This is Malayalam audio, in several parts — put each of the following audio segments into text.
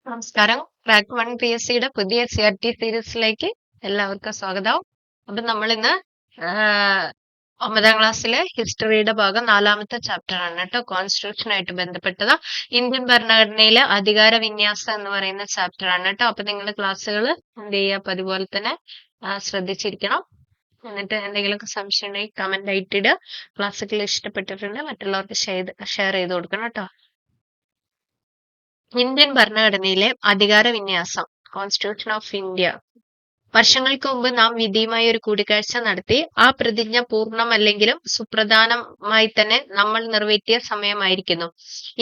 നമസ്കാരം. ട്രാക്ക് 1 PSCയുടെ പുതിയ CRT സീരീസിലേക്ക് എല്ലാവർക്കും സ്വാഗതം. അപ്പൊ നമ്മൾ ഇന്ന് 9ാം ക്ലാസ്സിലെ ഹിസ്റ്ററിയുടെ ഭാഗം 4ാമത്തെ ചാപ്റ്റർ ആണ് കേട്ടോ. കോൺസ്റ്റിറ്റ്യൂഷനായിട്ട് ബന്ധപ്പെട്ടത് ഇന്ത്യൻ ഭരണഘടനയിലെ അധികാര വിന്യാസം എന്ന് പറയുന്ന ചാപ്റ്റർ ആണ് കേട്ടോ. അപ്പൊ നിങ്ങളുടെ ക്ലാസ്സുകൾ എന്ത് ചെയ്യുക, അതുപോലെ തന്നെ ശ്രദ്ധിച്ചിരിക്കണം. എന്നിട്ട് എന്തെങ്കിലുമൊക്കെ സംശയം ഉണ്ടെങ്കിൽ കമന്റ് ആയിട്ട് ഇടുക. ക്ലാസ്സുകൾ ഇഷ്ടപ്പെട്ടിട്ടുണ്ടെങ്കിൽ മറ്റുള്ളവർക്ക് ഷെയർ ചെയ്ത് കൊടുക്കണം കേട്ടോ. ഇന്ത്യൻ ഭരണഘടനയിലെ അധികാര വിന്യാസം, കോൺസ്റ്റിറ്റ്യൂഷൻ ഓഫ് ഇന്ത്യ. വർഷങ്ങൾക്ക് മുമ്പ് നാം വിധിയുമായി ഒരു കൂടിക്കാഴ്ച നടത്തി. ആ പ്രതിജ്ഞ പൂർണ്ണമല്ലെങ്കിലും സുപ്രധാനമായി തന്നെ നമ്മൾ നിറവേറ്റിയ സമയമായിരിക്കുന്നു.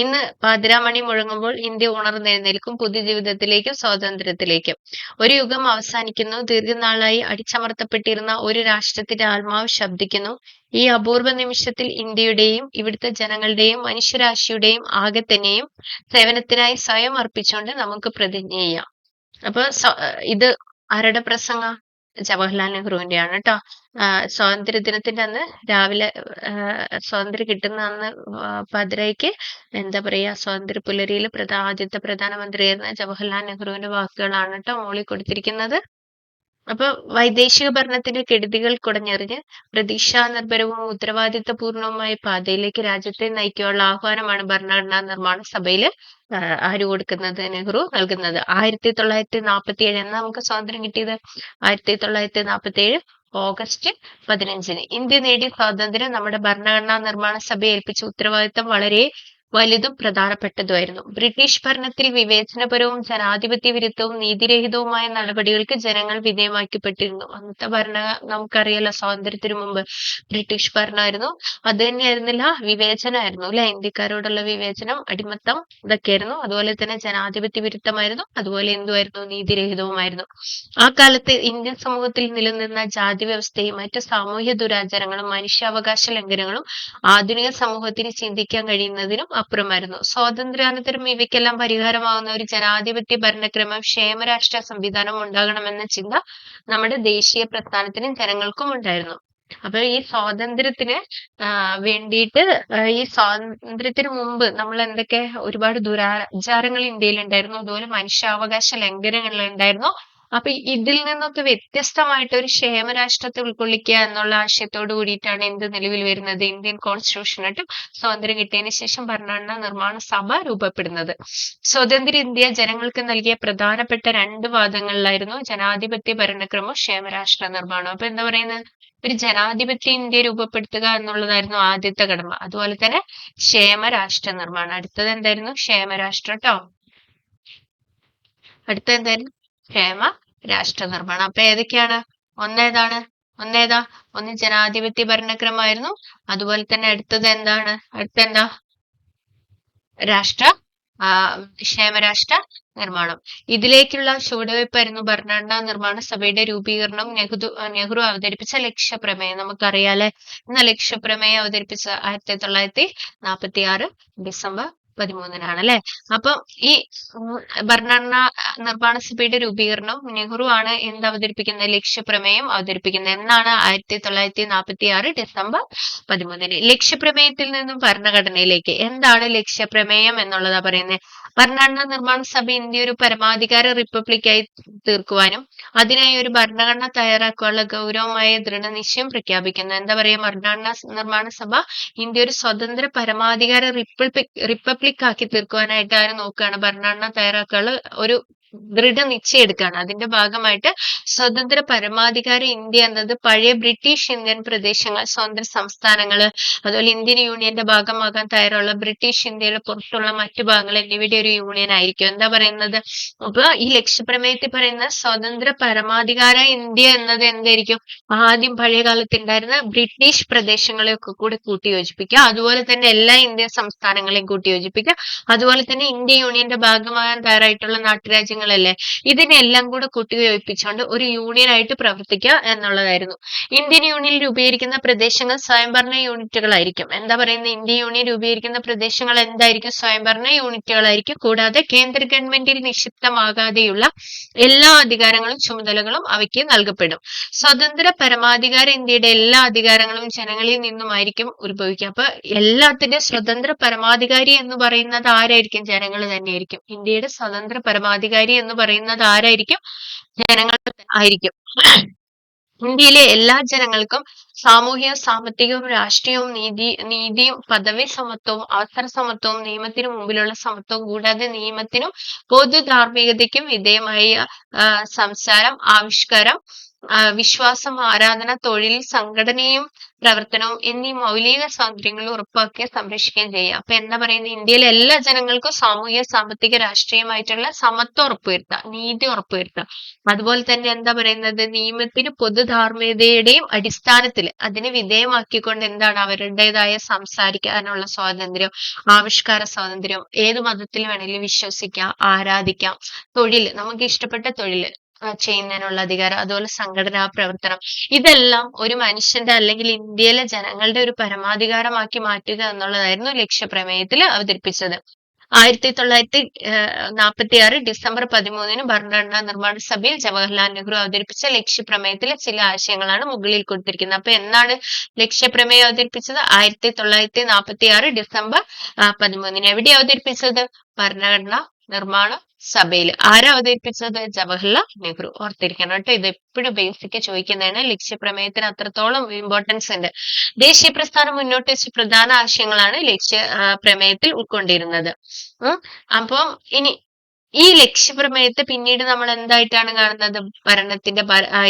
ഇന്ന് പാതിരാമണി മുഴങ്ങുമ്പോൾ ഇന്ത്യ ഉണർന്നെഴുന്നേൽക്കും, പുതുജീവിതത്തിലേക്കും സ്വാതന്ത്ര്യത്തിലേക്കും. ഒരു യുഗം അവസാനിക്കുന്നു. ദീർഘനാളായി അടിച്ചമർത്തപ്പെട്ടിരുന്ന ഒരു രാഷ്ട്രത്തിന്റെ ആത്മാവ് ശബ്ദിക്കുന്നു. ഈ അപൂർവ നിമിഷത്തിൽ ഇന്ത്യയുടെയും ഇവിടുത്തെ ജനങ്ങളുടെയും മനുഷ്യരാശിയുടെയും ആകെ തന്നെയും സേവനത്തിനായി സ്വയം അർപ്പിച്ചുകൊണ്ട് നമുക്ക് പ്രതിജ്ഞ ചെയ്യാം. അപ്പൊ ഇത് ആരുടെ പ്രസംഗ? ജവഹർലാൽ നെഹ്റുവിന്റെയാണ് കേട്ടോ. സ്വാതന്ത്ര്യ ദിനത്തിന്റെ അന്ന് രാവിലെ സ്വാതന്ത്ര്യം കിട്ടുന്ന അന്ന് പതിരയ്ക്ക് എന്താ പറയാ, സ്വാതന്ത്ര്യ പുലരിയിൽ ആദ്യത്തെ പ്രധാനമന്ത്രിയായിരുന്ന ജവഹർലാൽ നെഹ്റുവിന്റെ വാക്കുകളാണ് കേട്ടോ മോളിൽ കൊടുത്തിരിക്കുന്നത്. അപ്പൊ വൈദേശിക ഭരണത്തിന്റെ കെടുതികൾ കുടഞ്ഞെറിഞ്ഞ് പ്രതീക്ഷാനിർഭരവും ഉത്തരവാദിത്തപൂർണവുമായ പാതയിലേക്ക് രാജ്യത്തെ നയിക്കാനുള്ള ആഹ്വാനമാണ് ഭരണഘടനാ നിർമ്മാണ സഭയില് ആര് കൊടുക്കുന്നത്? നെഹ്റു നൽകുന്നത്. 1947 എന്ന് നമുക്ക് സ്വാതന്ത്ര്യം കിട്ടിയത് 1947 ഓഗസ്റ്റ് 15-ന്. ഇന്ത്യ നേടിയ സ്വാതന്ത്ര്യം നമ്മുടെ ഭരണഘടനാ നിർമ്മാണ സഭയെ ഏൽപ്പിച്ച ഉത്തരവാദിത്തം വളരെ വലുതും പ്രധാനപ്പെട്ടതുമായിരുന്നു. ബ്രിട്ടീഷ് ഭരണത്തിൽ വിവേചനപരവും ജനാധിപത്യ വിരുദ്ധവും നീതിരഹിതവുമായ നടപടികൾക്ക് ജനങ്ങൾ വിധേയമാക്കപ്പെട്ടിരുന്നു. അന്നത്തെ നമുക്കറിയാലോ, സ്വാതന്ത്ര്യത്തിനു മുമ്പ് ബ്രിട്ടീഷ് ഭരണമായിരുന്നു. അത് തന്നെയായിരുന്നില്ല, വിവേചനമായിരുന്നു അല്ലെ, ഇന്ത്യക്കാരോടുള്ള വിവേചനം, അടിമത്തം, ഇതൊക്കെയായിരുന്നു. അതുപോലെ തന്നെ ജനാധിപത്യ വിരുദ്ധമായിരുന്നു, അതുപോലെ എന്തുമായിരുന്നു, നീതിരഹിതവുമായിരുന്നു. ആ കാലത്ത് ഇന്ത്യൻ സമൂഹത്തിൽ നിലനിന്ന ജാതി വ്യവസ്ഥയും മറ്റു സാമൂഹ്യ ദുരാചാരങ്ങളും മനുഷ്യാവകാശ ലംഘനങ്ങളും ആധുനിക സമൂഹത്തിന് ചിന്തിക്കാൻ കഴിയുന്നതിനും അപ്പുറമായിരുന്നു. സ്വാതന്ത്ര്യാനന്തരം ഇവയ്ക്കെല്ലാം പരിഹാരമാകുന്ന ഒരു ജനാധിപത്യ ഭരണക്രമം, ക്ഷേമരാഷ്ട്ര സംവിധാനം ഉണ്ടാകണമെന്ന ചിന്ത നമ്മുടെ ദേശീയ പ്രസ്ഥാനത്തിനും ജനങ്ങൾക്കും ഉണ്ടായിരുന്നു. അപ്പൊ ഈ സ്വാതന്ത്ര്യത്തിന് വേണ്ടിയിട്ട് ഈ സ്വാതന്ത്ര്യത്തിന് മുമ്പ് നമ്മൾ എന്തൊക്കെ ഒരുപാട് ദുരാചാരങ്ങൾ ഇന്ത്യയിൽ ഉണ്ടായിരുന്നു, അതുപോലെ മനുഷ്യാവകാശ ലംഘനങ്ങൾ ഉണ്ടായിരുന്നു. അപ്പൊ ഇതിൽ നിന്നൊക്കെ വ്യത്യസ്തമായിട്ട് ഒരു ക്ഷേമരാഷ്ട്രത്തെ ഉൾക്കൊള്ളിക്കുക എന്നുള്ള ആശയത്തോട് കൂടിയിട്ടാണ് എന്ത് നിലവിൽ വരുന്നത്? ഇന്ത്യൻ കോൺസ്റ്റിറ്റ്യൂഷനായിട്ടും സ്വാതന്ത്ര്യം കിട്ടിയതിനു ശേഷം ഭരണഘടനാ നിർമ്മാണ സഭ രൂപപ്പെടുന്നത്. സ്വതന്ത്ര ഇന്ത്യ ജനങ്ങൾക്ക് നൽകിയ പ്രധാനപ്പെട്ട 2 വാദങ്ങളിലായിരുന്നു ജനാധിപത്യ ഭരണക്രമവും ക്ഷേമരാഷ്ട്ര നിർമ്മാണവും. അപ്പൊ എന്താ പറയുന്നത്? ഒരു ജനാധിപത്യ ഇന്ത്യ രൂപപ്പെടുത്തുക എന്നുള്ളതായിരുന്നു ആദ്യത്തെ കടമ. അതുപോലെ തന്നെ ക്ഷേമരാഷ്ട്ര നിർമ്മാണം. അടുത്തത് എന്തായിരുന്നു? ക്ഷേമരാഷ്ട്രം കേട്ടോ. അടുത്തത് എന്തായിരുന്നു? ക്ഷേമ രാഷ്ട്ര നിർമ്മാണം. അപ്പൊ ഏതൊക്കെയാണ്? ഒന്നേതാ? ഒന്ന് ജനാധിപത്യ ഭരണക്രമമായിരുന്നു. അതുപോലെ തന്നെ അടുത്തത് എന്താണ്? അടുത്തെന്താ? ക്ഷേമരാഷ്ട്ര നിർമ്മാണം. ഇതിലേക്കുള്ള ചുവടുവയ്പ്പായിരുന്നു ഭരണഘടനാ നിർമ്മാണ സഭയുടെ രൂപീകരണം. നെഹ്റു അവതരിപ്പിച്ച ലക്ഷ്യപ്രമേയം നമുക്കറിയാലേ. എന്ന ലക്ഷ്യപ്രമേയം അവതരിപ്പിച്ച 1946 ഡിസംബർ 13-നാണ് അല്ലെ. അപ്പം ഈ ഭരണഘടനാ നിർമ്മാണ സഭയുടെ രൂപീകരണം നെഹ്റു ആണ് എന്ത് അവതരിപ്പിക്കുന്നത്? ലക്ഷ്യപ്രമേയം അവതരിപ്പിക്കുന്നത്. എന്നാണ്? 1946 ഡിസംബർ 13-ന്. ലക്ഷ്യപ്രമേയത്തിൽ നിന്നും ഭരണഘടനയിലേക്ക്. എന്താണ് ലക്ഷ്യപ്രമേയം എന്നുള്ളതാ പറയുന്നത്? ഭരണഘടനാ നിർമ്മാണ സഭ ഇന്ത്യ ഒരു പരമാധികാര റിപ്പബ്ലിക്കായി തീർക്കുവാനും അതിനായി ഒരു ഭരണഘടന തയ്യാറാക്കാനുള്ള ഗൗരവമായ ദൃഢനിശ്ചയം പ്രഖ്യാപിക്കുന്നു. എന്താ പറയാ? ഭരണഘടനാ നിർമ്മാണ സഭ ഇന്ത്യ ഒരു സ്വതന്ത്ര പരമാധികാര റിപ്പബ്ലിക് ആക്കി തീർക്കുവാനായിട്ട് ആര് നോക്കുകയാണ്? ഭരണഘടന തയ്യാറാക്കാനുള്ള ഒരു ദൃഢനിശ്ചയം എടുക്കുകയാണ്. അതിന്റെ ഭാഗമായിട്ട് സ്വതന്ത്ര പരമാധികാര ഇന്ത്യ എന്നത് പഴയ ബ്രിട്ടീഷ് ഇന്ത്യൻ പ്രദേശങ്ങൾ, സ്വതന്ത്ര സംസ്ഥാനങ്ങള്, അതുപോലെ ഇന്ത്യൻ യൂണിയന്റെ ഭാഗമാകാൻ തയ്യാറുള്ള ബ്രിട്ടീഷ് ഇന്ത്യയുടെ പുറത്തുള്ള മറ്റു ഭാഗങ്ങൾ എന്നിവയുടെ ഒരു യൂണിയൻ ആയിരിക്കും. എന്താ പറയുന്നത്? അപ്പൊ ഈ ലക്ഷ്യപ്രമേയത്തിൽ പറയുന്ന സ്വതന്ത്ര പരമാധികാര ഇന്ത്യ എന്നത് എന്തായിരിക്കും? ആദ്യം പഴയ കാലത്ത് ഉണ്ടായിരുന്ന ബ്രിട്ടീഷ് പ്രദേശങ്ങളെയൊക്കെ കൂടെ കൂട്ടിയോജിപ്പിക്കുക, അതുപോലെ തന്നെ എല്ലാ ഇന്ത്യൻ സംസ്ഥാനങ്ങളെയും കൂട്ടിയോജിപ്പിക്കുക, അതുപോലെ തന്നെ ഇന്ത്യൻ യൂണിയന്റെ ഭാഗമാകാൻ തയ്യാറായിട്ടുള്ള നാട്ടുരാജ്യങ്ങൾ രാജ്യങ്ങളല്ലേ, ഇതിനെല്ലാം കൂടെ കൂട്ടിയോജിപ്പിച്ചുകൊണ്ട് ഒരു യൂണിയൻ ആയിട്ട് പ്രവർത്തിക്കുക എന്നുള്ളതായിരുന്നു. ഇന്ത്യൻ യൂണിയൻ രൂപീകരിക്കുന്ന പ്രദേശങ്ങൾ സ്വയംഭരണ യൂണിറ്റുകളായിരിക്കും. എന്താ പറയുന്നത്? ഇന്ത്യൻ യൂണിയൻ രൂപീകരിക്കുന്ന പ്രദേശങ്ങൾ എന്തായിരിക്കും? സ്വയംഭരണ യൂണിറ്റുകളായിരിക്കും. കൂടാതെ കേന്ദ്ര ഗവൺമെന്റിൽ നിക്ഷിപ്തമാകാതെയുള്ള എല്ലാ അധികാരങ്ങളും ചുമതലകളും അവയ്ക്ക് നൽകപ്പെടും. സ്വതന്ത്ര പരമാധികാര ഇന്ത്യയുടെ എല്ലാ അധികാരങ്ങളും ജനങ്ങളിൽ നിന്നുമായിരിക്കും ഉത്ഭവിക്കുക. അപ്പൊ എല്ലാത്തിന്റെ സ്വതന്ത്ര പരമാധികാരി എന്ന് പറയുന്നത് ആരായിരിക്കും? ജനങ്ങൾ തന്നെയായിരിക്കും. ഇന്ത്യയുടെ സ്വതന്ത്ര പരമാധികാരി എന്ന് പറയുന്നത് ആരായിരിക്കും? ജനങ്ങൾ ആയിരിക്കും. ഇന്ത്യയിലെ എല്ലാ ജനങ്ങൾക്കും സാമൂഹികവും സാമ്പത്തികവും രാഷ്ട്രീയവും നീതിയും പദവി സമത്വവും അവസര സമത്വവും നിയമത്തിനു മുമ്പിലുള്ള സമത്വവും കൂടാതെ നിയമത്തിനും പൊതു ധാർമ്മികതയ്ക്കും വിധേയമായ സംസാരം, ആവിഷ്കാരം, വിശ്വാസം, ആരാധന, തൊഴിൽ, സംഘടനയും പ്രവർത്തനവും എന്നീ മൗലിക സ്വാതന്ത്ര്യങ്ങൾ ഉറപ്പാക്കി സംരക്ഷിക്കുകയും ചെയ്യുക. അപ്പൊ എന്താ പറയുന്നത്? ഇന്ത്യയിലെ എല്ലാ ജനങ്ങൾക്കും സാമൂഹിക, സാമ്പത്തിക, രാഷ്ട്രീയമായിട്ടുള്ള സമത്വം ഉറപ്പുവരുത്തുക, നീതി ഉറപ്പുവരുത്തുക. അതുപോലെ തന്നെ എന്താ പറയുന്നത്? നിയമത്തിന് പൊതു ധാർമ്മികതയുടെയും അടിസ്ഥാനത്തിൽ അതിനെ വിധേയമാക്കിക്കൊണ്ട് എന്താണ് അവരുടേതായ സംസാരിക്കാനുള്ള സ്വാതന്ത്ര്യം, ആവിഷ്കാര സ്വാതന്ത്ര്യം, ഏത് മതത്തിൽ വേണമെങ്കിലും വിശ്വസിക്കാം, ആരാധിക്കാം, തൊഴിൽ, നമുക്ക് ഇഷ്ടപ്പെട്ട തൊഴിൽ ചെയ്യുന്നതിനുള്ള അധികാരം, അതുപോലെ സംഘടനാ പ്രവർത്തനം, ഇതെല്ലാം ഒരു മനുഷ്യന്റെ അല്ലെങ്കിൽ ഇന്ത്യയിലെ ജനങ്ങളുടെ ഒരു പരമാധികാരമാക്കി മാറ്റുക എന്നുള്ളതായിരുന്നു ലക്ഷ്യപ്രമേയത്തിൽ അവതരിപ്പിച്ചത്. 1946 ഡിസംബർ 13 ഭരണഘടനാ നിർമ്മാണ സഭയിൽ ജവഹർലാൽ നെഹ്റു അവതരിപ്പിച്ച ലക്ഷ്യപ്രമേയത്തിലെ ചില ആശയങ്ങളാണ് മുകളിൽ കൊടുത്തിരിക്കുന്നത്. അപ്പൊ എന്നാണ് ലക്ഷ്യപ്രമേയം അവതരിപ്പിച്ചത്? 1946 ഡിസംബർ 13. എവിടെ അവതരിപ്പിച്ചത്? ഭരണഘടനാ നിർമ്മാണ സഭയിൽ. ആരാ അവതരിപ്പിച്ചത്? ജവഹർലാൽ നെഹ്റു. ഓർത്തിരിക്കണം കേട്ടോ, ഇത് എപ്പോഴും ബേസിക് ചോദിക്കുന്നതാണ്. ലക്ഷ്യപ്രമേയത്തിന് അത്രത്തോളം ഇമ്പോർട്ടൻസ് ഉണ്ട്. ദേശീയ പ്രസ്ഥാനം മുന്നോട്ട് വെച്ച പ്രധാന ആശയങ്ങളാണ് പ്രമേയത്തിൽ ഉൾക്കൊണ്ടിരുന്നത്. അപ്പം ഇനി ഈ ലക്ഷ്യപ്രമേയത്തെ പിന്നീട് നമ്മൾ എന്തായിട്ടാണ് കാണുന്നത്?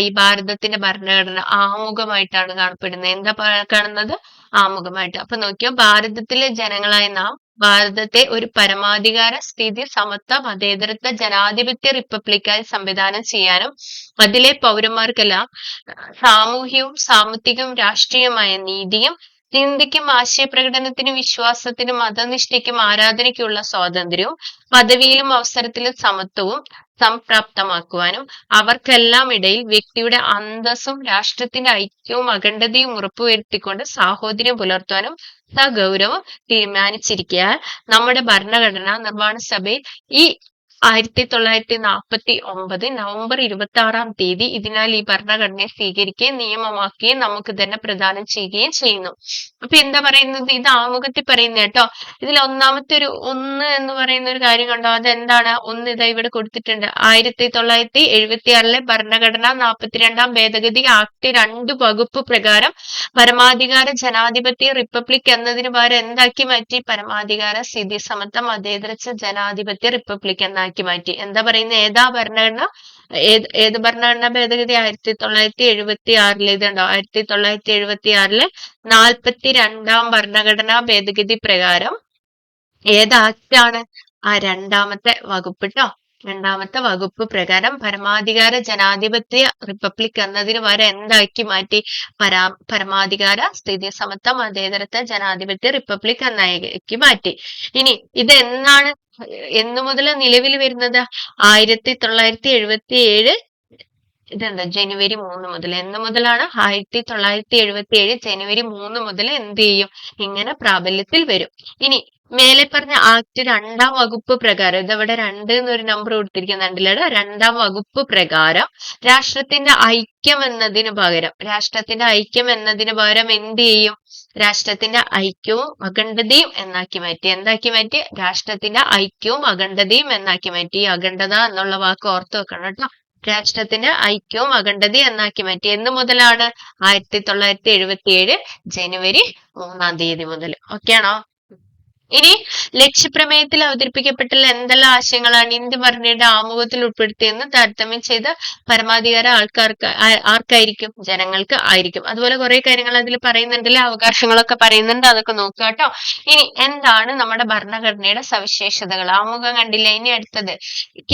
ഈ ഭാരതത്തിന്റെ ഭരണഘടന ആമുഖമായിട്ടാണ് കാണപ്പെടുന്നത്. എന്താ കാണുന്നത്? ആമുഖമായിട്ട്. അപ്പൊ നോക്കിയോ, ഭാരതത്തിലെ ജനങ്ങളായ നാം ഭാരതത്തെ ഒരു പരമാധികാര, സ്ഥിതി, സമത്വ, മതേതരത്വ, ജനാധിപത്യ റിപ്പബ്ലിക്കായി സംവിധാനം ചെയ്യാനും അതിലെ പൗരന്മാർക്കെല്ലാം സാമൂഹ്യവും സാമ്പത്തികവും രാഷ്ട്രീയമായ നീതിയും ചിന്തയ്ക്കും ആശയപ്രകടനത്തിനും വിശ്വാസത്തിനും മതനിഷ്ഠയ്ക്കും ആരാധനയ്ക്കുള്ള സ്വാതന്ത്ര്യവും പദവിയിലും അവസരത്തിലും സമത്വവും സംപ്രാപ്തമാക്കുവാനും അവർക്കെല്ലാം ഇടയിൽ വ്യക്തിയുടെ അന്തസ്സും രാഷ്ട്രത്തിന്റെ ഐക്യവും അഖണ്ഡതയും ഉറപ്പുവരുത്തിക്കൊണ്ട് സാഹോദര്യം പുലർത്തുവാനും സഗൗരവം തീരുമാനിച്ചിരിക്കുക നമ്മുടെ ഭരണഘടനാ നിർമ്മാണ സഭയിൽ ഈ 1949 നവംബർ 26 ഇതിനാൽ ഈ ഭരണഘടനയെ സ്വീകരിക്കുകയും നിയമമാക്കുകയും നമുക്ക് തന്നെ പ്രദാനം ചെയ്യുകയും ചെയ്യുന്നു. അപ്പൊ എന്താ പറയുന്നത്? ഇത് ആമുഖത്തിൽ പറയുന്ന കേട്ടോ. ഇതിൽ ഒന്നാമത്തെ ഒരു 1 എന്ന് പറയുന്ന ഒരു കാര്യം കണ്ടോ? അതെന്താണ്? 1 ഇതാ ഇവിടെ കൊടുത്തിട്ടുണ്ട്. 1976 ഭരണഘടന 42 ഭേദഗതി ആക്ട് 2 വകുപ്പ് പ്രകാരം പരമാധികാര ജനാധിപത്യ റിപ്പബ്ലിക് എന്നതിന് പകരം എന്താക്കി മാറ്റി? പരമാധികാര, സ്ഥിതി, സമത്വം, മതേതരത്വ, ജനാധിപത്യ റിപ്പബ്ലിക് എന്നാക്കി മാറ്റി. എന്താ പറയുന്നത്? ഏതാ ഭരണഘടന? ഏത് ഭരണഘടനാ ഭേദഗതി? 1976 ഇതുണ്ടോ? 1976 42 ഭരണഘടനാ ഭേദഗതി പ്രകാരം ഏത് ആക്ടാണ്? ആ 2ാമത്തെ വകുപ്പ് ട്ടോ. 2ാമത്തെ വകുപ്പ് പ്രകാരം പരമാധികാര ജനാധിപത്യ റിപ്പബ്ലിക് എന്നതിന് വരെ എന്താക്കി മാറ്റി? പരമാധികാര, സ്ഥിതി, സമത്വ, മതേതരത്വ, ജനാധിപത്യ റിപ്പബ്ലിക് എന്നാക്കി മാറ്റി. ഇനി ഇത് എന്നു മുതൽ നിലവിൽ വരുന്നത്? 1977 ഇതെന്താ? ജനുവരി 3 മുതൽ. എന്ന് മുതലാണ്? 1977 ജനുവരി 3 മുതൽ എന്ത് ചെയ്യും? ഇങ്ങനെ പ്രാബല്യത്തിൽ വരും. ഇനി മേലെ പറഞ്ഞ ആക്ട് 2ാം വകുപ്പ് പ്രകാരം, ഇതവിടെ 2 എന്നൊരു നമ്പർ കൊടുത്തിരിക്കുന്നുണ്ടല്ലോ. 2ാം വകുപ്പ് പ്രകാരം രാഷ്ട്രത്തിന്റെ ഐക്യം എന്നതിന് പകരം എന്ത് ചെയ്യും? രാഷ്ട്രത്തിന്റെ ഐക്യവും അഖണ്ഡതയും എന്നാക്കി മാറ്റി. എന്താക്കി മാറ്റി? രാഷ്ട്രത്തിന്റെ ഐക്യവും അഖണ്ഡതയും എന്നാക്കി മാറ്റി. ഈ അഖണ്ഡത എന്നുള്ള വാക്ക് ഓർത്ത് വെക്കണം കേട്ടോ. രാഷ്ട്രത്തിന്റെ ഐക്യവും അഖണ്ഡതയും എന്നാക്കി മാറ്റി. എന്ന് മുതലാണ്? 1977 ജനുവരി 3 മുതൽ. ഓക്കെ ആണോ? ഇനി ലക്ഷ്യപ്രമേയത്തിൽ അവതരിപ്പിക്കപ്പെട്ടുള്ള എന്തെല്ലാം ആശയങ്ങളാണ് ഇന്ത്യ ഭരണയുടെ ആമുഖത്തിൽ ഉൾപ്പെടുത്തിയെന്ന് താരതമ്യം ചെയ്ത് പരമാധികാര ആർക്കായിരിക്കും? ജനങ്ങൾക്ക് ആയിരിക്കും. അതുപോലെ കുറെ കാര്യങ്ങൾ അതിൽ പറയുന്നുണ്ടല്ലേ, അവകാശങ്ങളൊക്കെ പറയുന്നുണ്ട്, അതൊക്കെ നോക്കുക കേട്ടോ. ഇനി എന്താണ് നമ്മുടെ ഭരണഘടനയുടെ സവിശേഷതകൾ? ആമുഖം കണ്ടില്ല. ഇനി അടുത്തത്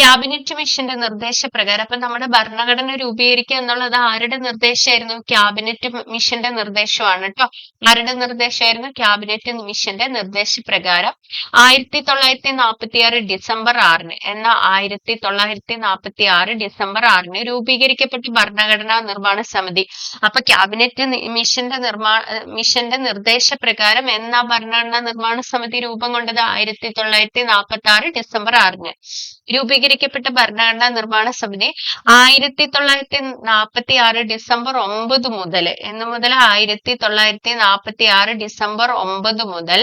ക്യാബിനറ്റ് മിഷന്റെ നിർദ്ദേശപ്രകാരം. അപ്പൊ നമ്മുടെ ഭരണഘടന രൂപീകരിക്കുക എന്നുള്ളത് ആരുടെ നിർദ്ദേശമായിരുന്നു? ക്യാബിനറ്റ് മിഷന്റെ നിർദ്ദേശമാണ് കേട്ടോ. ആരുടെ നിർദ്ദേശമായിരുന്നു? ക്യാബിനറ്റ് മിഷന്റെ നിർദ്ദേശപ്രകാരം 1946 ഡിസംബർ 6 എന്ന 1946 ഡിസംബർ 6 രൂപീകരിക്കപ്പെട്ട ഭരണഘടനാ നിർമ്മാണ സമിതി. അപ്പൊ ക്യാബിനറ്റ് മിഷന്റെ നിർദ്ദേശപ്രകാരം എന്നാ ഭരണഘടനാ നിർമ്മാണ സമിതി രൂപം കൊണ്ടത്? 1946 ഡിസംബർ 6 രൂപീകരിക്കപ്പെട്ട ഭരണഘടനാ നിർമ്മാണ സമിതി 1946 ഡിസംബർ 9 മുതൽ 1946 ഡിസംബർ 9 മുതൽ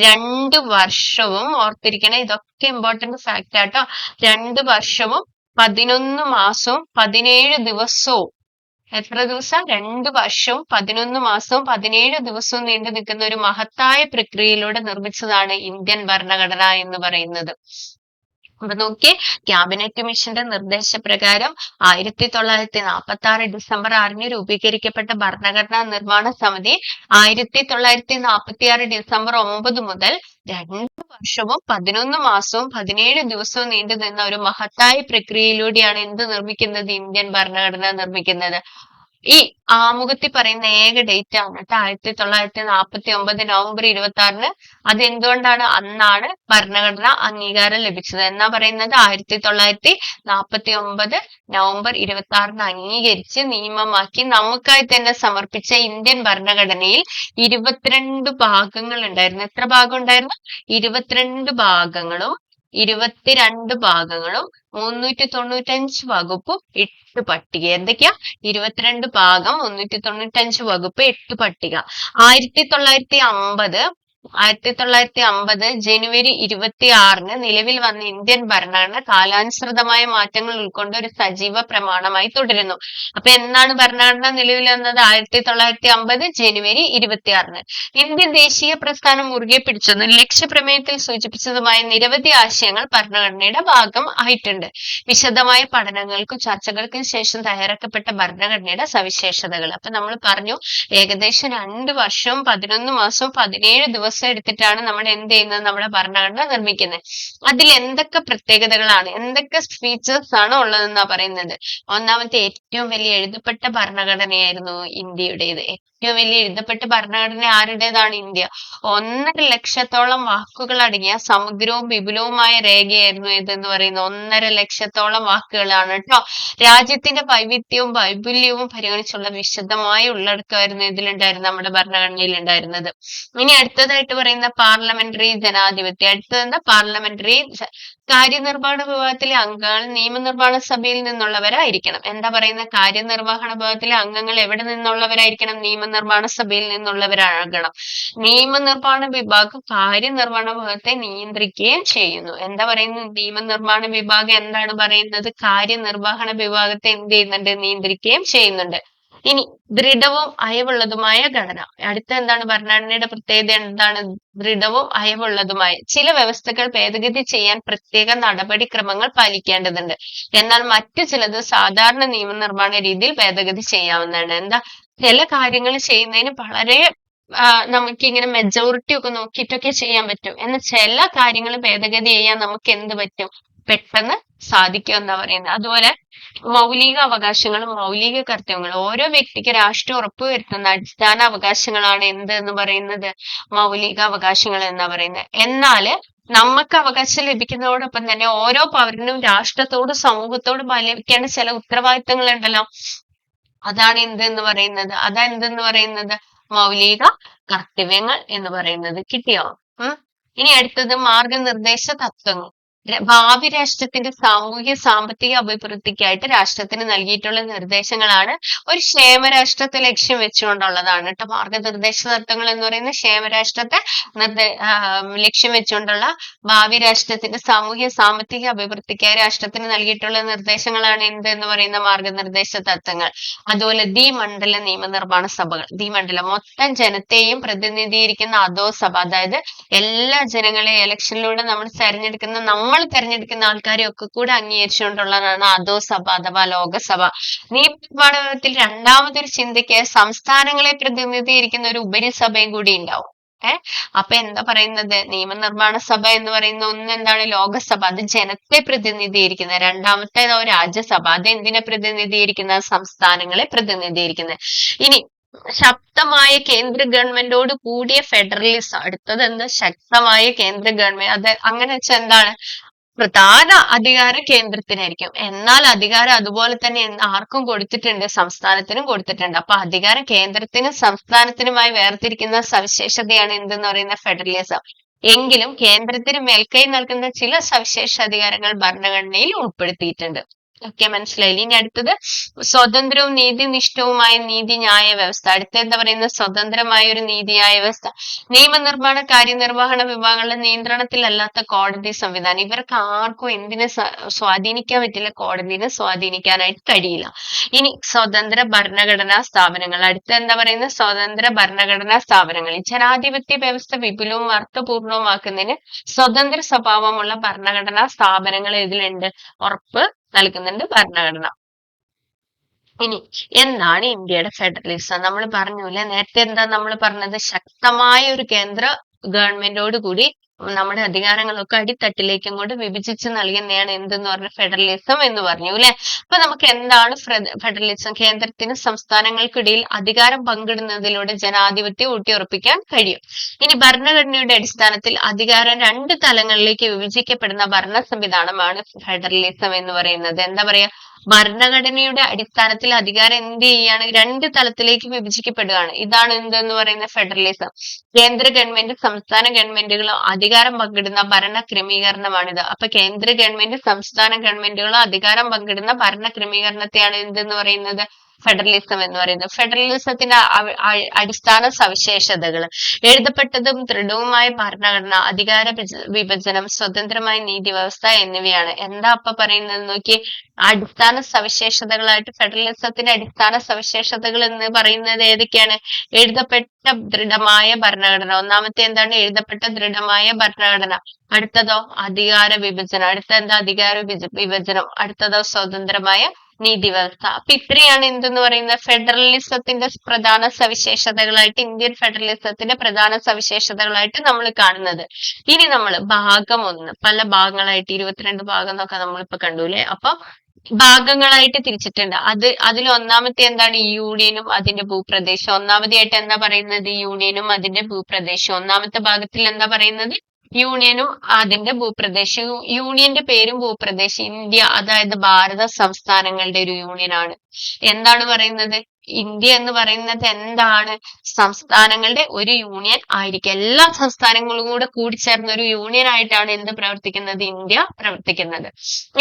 2 വർഷവും, ഓർത്തിരിക്കണേ, ഇതൊക്കെ ഇമ്പോർട്ടന്റ് ഫാക്ട് ആട്ടോ, 2 വർഷവും 11 മാസവും 17 ദിവസവും, എത്ര ദിവസം? 2 വർഷവും 11 മാസവും 17 ദിവസവും നീണ്ടു നിൽക്കുന്ന ഒരു മഹത്തായ പ്രക്രിയയിലൂടെ നിർമ്മിച്ചതാണ് ഇന്ത്യൻ ഭരണഘടന എന്ന് പറയുന്നത്. അപ്പൊ നോക്കിയേ, ക്യാബിനറ്റ് മിഷന്റെ നിർദ്ദേശപ്രകാരം 1946 ഡിസംബർ 6 രൂപീകരിക്കപ്പെട്ട ഭരണഘടനാ നിർമ്മാണ സമിതി 1946 ഡിസംബർ 9 മുതൽ 2 വർഷവും 11 മാസവും 17 ദിവസവും നീണ്ടു നിന്ന ഒരു മഹത്തായ പ്രക്രിയയിലൂടെയാണ് എന്ത് നിർമ്മിക്കുന്നത്? ഇന്ത്യൻ ഭരണഘടന നിർമ്മിക്കുന്നത്. ഈ ആമുഖത്തിൽ പറയുന്ന ഏക ഡേറ്റ് ആണ് കേട്ടോ 1949 നവംബർ 26. അത് എന്തുകൊണ്ടാണ്? അന്നാണ് ഭരണഘടന അംഗീകാരം ലഭിച്ചത്. എന്നാ പറയുന്നത്? 1949 നവംബർ 26 അംഗീകരിച്ച് നിയമമാക്കി നമുക്കായി തന്നെ സമർപ്പിച്ച ഇന്ത്യൻ ഭരണഘടനയിൽ 22 ഭാഗങ്ങൾ ഉണ്ടായിരുന്നു. എത്ര ഭാഗം ഉണ്ടായിരുന്നു? 22 ഭാഗങ്ങളും 395 വകുപ്പും 8 പട്ടിക. എന്തൊക്കെയാ? 22 ഭാഗം, 395 വകുപ്പ്, 8 പട്ടിക. 1950 ജനുവരി 26 നിലവിൽ വന്ന ഇന്ത്യൻ ഭരണഘടന കാലാനുസൃതമായ മാറ്റങ്ങൾ ഉൾക്കൊണ്ട് ഒരു സജീവ പ്രമാണമായി തുടരുന്നു. അപ്പൊ എന്നാണ് ഭരണഘടന നിലവിൽ വന്നത്? 1950 ജനുവരി 26. ഇന്ത്യൻ ദേശീയ പ്രസ്ഥാനം മുറുകെ പിടിച്ചെന്നും ലക്ഷ്യപ്രമേയത്തിൽ സൂചിപ്പിച്ചതുമായ നിരവധി ആശയങ്ങൾ ഭരണഘടനയുടെ ഭാഗം ആയിട്ടുണ്ട്. വിശദമായ പഠനങ്ങൾക്കും ചർച്ചകൾക്കും ശേഷം തയ്യാറാക്കപ്പെട്ട ഭരണഘടനയുടെ സവിശേഷതകൾ. അപ്പൊ നമ്മൾ പറഞ്ഞു, ഏകദേശം 2 വർഷവും 11 മാസവും 17 ദിവസം എടുത്തിട്ടാണ് നമ്മൾ എന്ത് ചെയ്യുന്നത്? നമ്മുടെ ഭരണഘടന നിർമ്മിക്കുന്നത്. അതിൽ എന്തൊക്കെ പ്രത്യേകതകളാണ്, എന്തൊക്കെ ഫീച്ചേഴ്സ് ആണ് ഉള്ളതെന്നാ പറയുന്നത്. ഒന്നാമത്തെ, ഏറ്റവും വലിയ എഴുതപ്പെട്ട ഭരണഘടനയായിരുന്നു ഇന്ത്യയുടേത്. ഏറ്റവും വലിയ എഴുതപ്പെട്ട ഭരണഘടന ആരുടേതാണ്? ഇന്ത്യ. 1.5 ലക്ഷത്തോളം വാക്കുകൾ അടങ്ങിയ സമഗ്രവും വിപുലവുമായ രേഖയായിരുന്നു ഇതെന്ന് പറയുന്നത്. 1.5 ലക്ഷത്തോളം വാക്കുകളാണ് കേട്ടോ. രാജ്യത്തിന്റെ വൈവിധ്യവും വൈപുല്യവും പരിഗണിച്ചുള്ള വിശദമായ ഉള്ളടക്കമായിരുന്നു ഇതിലുണ്ടായിരുന്നത്, നമ്മുടെ ഭരണഘടനയിൽ ഉണ്ടായിരുന്നത്. ഇനി അടുത്തതായിട്ട് പറയുന്ന പാർലമെന്ററി ജനാധിപത്യം. അടുത്തത് പാർലമെന്ററി കാര്യനിർവഹണ വിഭാഗത്തിലെ അംഗങ്ങൾ നിയമനിർമ്മാണ സഭയിൽ നിന്നുള്ളവരായിരിക്കണം. എന്താ പറയുന്ന? കാര്യനിർവഹണ വിഭാഗത്തിലെ അംഗങ്ങൾ എവിടെ നിന്നുള്ളവരായിരിക്കണം? നിയമനിർമ്മാണ സഭയിൽ നിന്നുള്ളവരാകണം. നിയമനിർമ്മാണ വിഭാഗം കാര്യനിർവഹണ വിഭാഗത്തെ നിയന്ത്രിക്കുകയും ചെയ്യുന്നു. എന്താ പറയുന്നത്? നിയമനിർമ്മാണ വിഭാഗം എന്താണ് പറയുന്നത്? കാര്യനിർവഹണ വിഭാഗത്തെ എന്ത് ചെയ്യുന്നുണ്ട്? നിയന്ത്രിക്കുകയും ചെയ്യുന്നുണ്ട്. ഇനി ദൃഢവും അയവുള്ളതുമായ ഘടന. അടുത്ത എന്താണ്? ഭരണഘടനയുടെ പ്രത്യേകത എന്താണ്? ദൃഢവും അയവുള്ളതുമായ. ചില വ്യവസ്ഥകൾ ഭേദഗതി ചെയ്യാൻ പ്രത്യേക നടപടിക്രമങ്ങൾ പാലിക്കേണ്ടതുണ്ട്. എന്നാൽ മറ്റു ചിലത് സാധാരണ നിയമനിർമ്മാണ രീതിയിൽ ഭേദഗതി ചെയ്യാവുന്നതാണ്. എന്താ? ചില കാര്യങ്ങൾ ചെയ്യുന്നതിന് വളരെ നമുക്ക് ഇങ്ങനെ മെജോറിറ്റി ഒക്കെ നോക്കിയിട്ടൊക്കെ ചെയ്യാൻ പറ്റും. എന്നാൽ ചില കാര്യങ്ങൾ ഭേദഗതി ചെയ്യാൻ നമുക്ക് എന്ത് പറ്റും? പെട്ടെന്ന് സാധിക്കും എന്നാ പറയുന്നത്. അതുപോലെ മൗലിക അവകാശങ്ങളും മൗലിക കർത്തവ്യങ്ങളും. ഓരോ വ്യക്തിക്ക് രാഷ്ട്രം ഉറപ്പുവരുത്തുന്ന അടിസ്ഥാന അവകാശങ്ങളാണ് എന്ത് എന്ന് പറയുന്നത്? മൗലിക അവകാശങ്ങൾ എന്നാ പറയുന്നത്. എന്നാല് നമുക്ക് അവകാശം ലഭിക്കുന്നതോടൊപ്പം തന്നെ ഓരോ പൗരനും രാഷ്ട്രത്തോടും സമൂഹത്തോടും പാലിക്കേണ്ട ചില ഉത്തരവാദിത്തങ്ങൾ ഉണ്ടല്ലോ. അതാണ് എന്തെന്ന് പറയുന്നത്? അതെന്തെന്ന് പറയുന്നത്? മൗലിക കർത്തവ്യങ്ങൾ എന്ന് പറയുന്നത്. കിട്ടിയോ? ഇനി അടുത്തത് മാർഗനിർദ്ദേശ തത്വങ്ങൾ. ഭാവി രാഷ്ട്രത്തിന്റെ സാമൂഹ്യ സാമ്പത്തിക അഭിവൃദ്ധിക്കായിട്ട് രാഷ്ട്രത്തിന് നൽകിയിട്ടുള്ള നിർദ്ദേശങ്ങളാണ്. ഒരു ക്ഷേമരാഷ്ട്രത്തെ ലക്ഷ്യം വെച്ചുകൊണ്ടുള്ളതാണ് കേട്ടോ. മാർഗനിർദ്ദേശ തത്വങ്ങൾ എന്ന് പറയുന്ന ക്ഷേമരാഷ്ട്രത്തെ ലക്ഷ്യം വെച്ചുകൊണ്ടുള്ള ഭാവി രാഷ്ട്രത്തിന്റെ സാമൂഹ്യ സാമ്പത്തിക അഭിവൃദ്ധിക്കായി രാഷ്ട്രത്തിന് നൽകിയിട്ടുള്ള നിർദ്ദേശങ്ങളാണ് എന്ത് എന്ന് പറയുന്ന മാർഗനിർദ്ദേശ തത്വങ്ങൾ. അതുപോലെ ദ്വിമണ്ഡല നിയമനിർമ്മാണ സഭകൾ. ദ്വിമണ്ഡലം മൊത്തം ജനത്തെയും പ്രതിനിധീകരിക്കുന്ന അധോസഭ, അതായത് എല്ലാ ജനങ്ങളെയും ഇലക്ഷനിലൂടെ നമ്മൾ തെരഞ്ഞെടുക്കുന്ന ആൾക്കാരെ ഒക്കെ കൂടെ അംഗീകരിച്ചുകൊണ്ടുള്ളതാണ് അധോസഭ അഥവാ ലോകസഭ. നിയമനിർമ്മാണത്തിൽ രണ്ടാമതൊരു ചിന്തയ്ക്ക് സംസ്ഥാനങ്ങളെ പ്രതിനിധീകരിക്കുന്ന ഒരു ഉപരിസഭയും കൂടി ഉണ്ടാവും. അപ്പൊ എന്താ പറയുന്നത്? നിയമനിർമ്മാണ സഭ എന്ന് പറയുന്ന ഒന്ന് എന്താണ്? ലോകസഭ, അത് ജനത്തെ പ്രതിനിധീകരിക്കുന്നത്. രണ്ടാമത്തേതോ രാജ്യസഭ, അത് എന്തിനെ പ്രതിനിധീകരിക്കുന്നത്? സംസ്ഥാനങ്ങളെ പ്രതിനിധീകരിക്കുന്നത്. ഇനി ശക്തമായ കേന്ദ്ര ഗവൺമെന്റോട് കൂടിയ ഫെഡറലിസം. അടുത്തത് എന്താ? ശക്തമായ കേന്ദ്ര ഗവൺമെന്റ്. അത് അങ്ങനെ വെച്ചാൽ എന്താണ്? പ്രധാന അധികാരം കേന്ദ്രത്തിനായിരിക്കും, എന്നാൽ അധികാരം അതുപോലെ തന്നെ ആർക്കും കൊടുത്തിട്ടുണ്ട്? സംസ്ഥാനത്തിനും കൊടുത്തിട്ടുണ്ട്. അപ്പൊ അധികാരം കേന്ദ്രത്തിനും സംസ്ഥാനത്തിനുമായി വേർതിരിക്കുന്ന സവിശേഷതയാണ് എന്തെന്ന് പറയുന്ന ഫെഡറലിസം. എങ്കിലും കേന്ദ്രത്തിന് മേൽക്കൈ നൽകുന്ന ചില സവിശേഷ അധികാരങ്ങൾ ഭരണഘടനയിൽ ഉൾപ്പെടുത്തിയിട്ടുണ്ട്. ഓക്കെ, മനസ്സിലായില്ലേ? ഇനി അടുത്തത് സ്വതന്ത്രവും നീതിനിഷ്ഠവുമായ നീതിന്യായ വ്യവസ്ഥ. അടുത്ത എന്താ പറയുന്നത്? സ്വതന്ത്രമായ ഒരു നീതിന്യായ വ്യവസ്ഥ. നിയമനിർമ്മാണ കാര്യനിർവഹണ വിഭാഗങ്ങളുടെ നിയന്ത്രണത്തിലല്ലാത്ത കോടതി സംവിധാനം. ഇവർക്ക് ആർക്കും എന്തിനെ സ്വാധീനിക്കാൻ പറ്റില്ല? കോടതിനെ സ്വാധീനിക്കാനായിട്ട് കഴിയില്ല. ഇനി സ്വതന്ത്ര ഭരണഘടനാ സ്ഥാപനങ്ങൾ. അടുത്ത എന്താ പറയുന്നത്? സ്വതന്ത്ര ഭരണഘടനാ സ്ഥാപനങ്ങൾ. ജനാധിപത്യ വ്യവസ്ഥ വിപുലവും അർത്ഥപൂർണവുമാക്കുന്നതിന് സ്വതന്ത്ര സ്വഭാവമുള്ള ഭരണഘടനാ സ്ഥാപനങ്ങൾ ഇതിലുണ്ട്, ഉറപ്പ് നൽകുന്നുണ്ട് ഭരണഘടന. ഇനി എന്താണ് ഇന്ത്യയുടെ ഫെഡറലിസം? നമ്മൾ പറഞ്ഞൂല്ലേ നേരത്തെ, എന്താ നമ്മൾ പറഞ്ഞത്? ശക്തമായ ഒരു കേന്ദ്ര ഗവൺമെന്റോട് കൂടി നമ്മുടെ അധികാരങ്ങളൊക്കെ അടിത്തട്ടിലേക്കും കൊണ്ട് വിഭജിച്ച് നൽകുന്നതാണ് എന്തെന്ന് പറഞ്ഞ ഫെഡറലിസം എന്ന് പറഞ്ഞു അല്ലെ. അപ്പൊ നമുക്ക് എന്താണ് ഫെഡറലിസം? കേന്ദ്രത്തിന് സംസ്ഥാനങ്ങൾക്കിടയിൽ അധികാരം പങ്കിടുന്നതിലൂടെ ജനാധിപത്യം ഊട്ടിയുറപ്പിക്കാൻ കഴിയും. ഇനി ഭരണഘടനയുടെ അടിസ്ഥാനത്തിൽ അധികാരം 2 തലങ്ങളിലേക്ക് വിഭജിക്കപ്പെടുന്ന ഭരണ സംവിധാനമാണ് ഫെഡറലിസം എന്ന് പറയുന്നത്. എന്താ പറയാ? ഭരണഘടനയുടെ അടിസ്ഥാനത്തിൽ അധികാരം എന്ത് ചെയ്യാണ്? 2 തലത്തിലേക്ക് വിഭജിക്കപ്പെടുകയാണ്. ഇതാണ് എന്തെന്ന് പറയുന്ന ഫെഡറലിസം. കേന്ദ്ര ഗവൺമെന്റ് സംസ്ഥാന ഗവൺമെന്റുകളും അധികാരം പങ്കിടുന്ന ഭരണ ക്രമീകരണമാണിത്. അപ്പൊ കേന്ദ്ര ഗവൺമെന്റ് സംസ്ഥാന ഗവൺമെന്റുകളും അധികാരം പങ്കിടുന്ന ഭരണ ക്രമീകരണത്തെയാണ് എന്തെന്ന് പറയുന്നത്? ഫെഡറലിസം എന്ന് പറയുന്നത്. ഫെഡറലിസത്തിന്റെ അടിസ്ഥാന സവിശേഷതകൾ: എഴുതപ്പെട്ടതും ദൃഢവുമായ ഭരണഘടന, അധികാര വിഭജനം, സ്വതന്ത്രമായ നീതി വ്യവസ്ഥ എന്നിവയാണ്. എന്താ അപ്പൊ പറയുന്നത് നോക്കി? അടിസ്ഥാന സവിശേഷതകളായിട്ട് ഫെഡറലിസത്തിന്റെ അടിസ്ഥാന സവിശേഷതകൾ എന്ന് പറയുന്നത് ഏതൊക്കെയാണ്? എഴുതപ്പെട്ട ദൃഢമായ ഭരണഘടന. ഒന്നാമത്തെ എന്താണ്? എഴുതപ്പെട്ട ദൃഢമായ ഭരണഘടന. അടുത്തതോ? അധികാര വിഭജനം. അടുത്ത എന്താ? അധികാര വിഭജനം. അടുത്തതോ? സ്വതന്ത്രമായ നീതി വ്യവസ്ഥ. അപ്പൊ ഇത്രയാണ് എന്തെന്ന് പറയുന്നത്? ഫെഡറലിസത്തിന്റെ പ്രധാന സവിശേഷതകളായിട്ട്, ഇന്ത്യൻ ഫെഡറലിസത്തിന്റെ പ്രധാന സവിശേഷതകളായിട്ട് നമ്മൾ കാണുന്നത്. ഇനി നമ്മൾ ഭാഗം 1, പല ഭാഗങ്ങളായിട്ട് 22 ഭാഗം എന്നൊക്കെ നമ്മളിപ്പോ കണ്ടുല്ലേ. അപ്പൊ ഭാഗങ്ങളായിട്ട് തിരിച്ചിട്ടുണ്ട്. അതിൽ ഒന്നാമത്തെ എന്താണ്? യൂണിയനും അതിന്റെ ഭൂപ്രദേശം. ഒന്നാമതായിട്ട് എന്താ പറയുന്നത്? യൂണിയനും അതിന്റെ ഭൂപ്രദേശം. ഒന്നാമത്തെ ഭാഗത്തിൽ എന്താ പറയുന്നത്? യൂണിയനും അതിന്റെ ഭൂപ്രദേശവും. യൂണിയന്റെ പേരും ഭൂപ്രദേശം. ഇന്ത്യ, അതായത് ഭാരത സംസ്ഥാനങ്ങളുടെ ഒരു യൂണിയൻ ആണ്. എന്താണ് പറയുന്നത്? ഇന്ത്യ എന്ന് പറയുന്നത് എന്താണ്? സംസ്ഥാനങ്ങളുടെ ഒരു യൂണിയൻ ആയിരിക്കും. എല്ലാ സംസ്ഥാനങ്ങളും കൂടെ കൂടിച്ചേർന്ന ഒരു യൂണിയൻ ആയിട്ടാണ് എന്ത് പ്രവർത്തിക്കുന്നത്? ഇന്ത്യ പ്രവർത്തിക്കുന്നത്.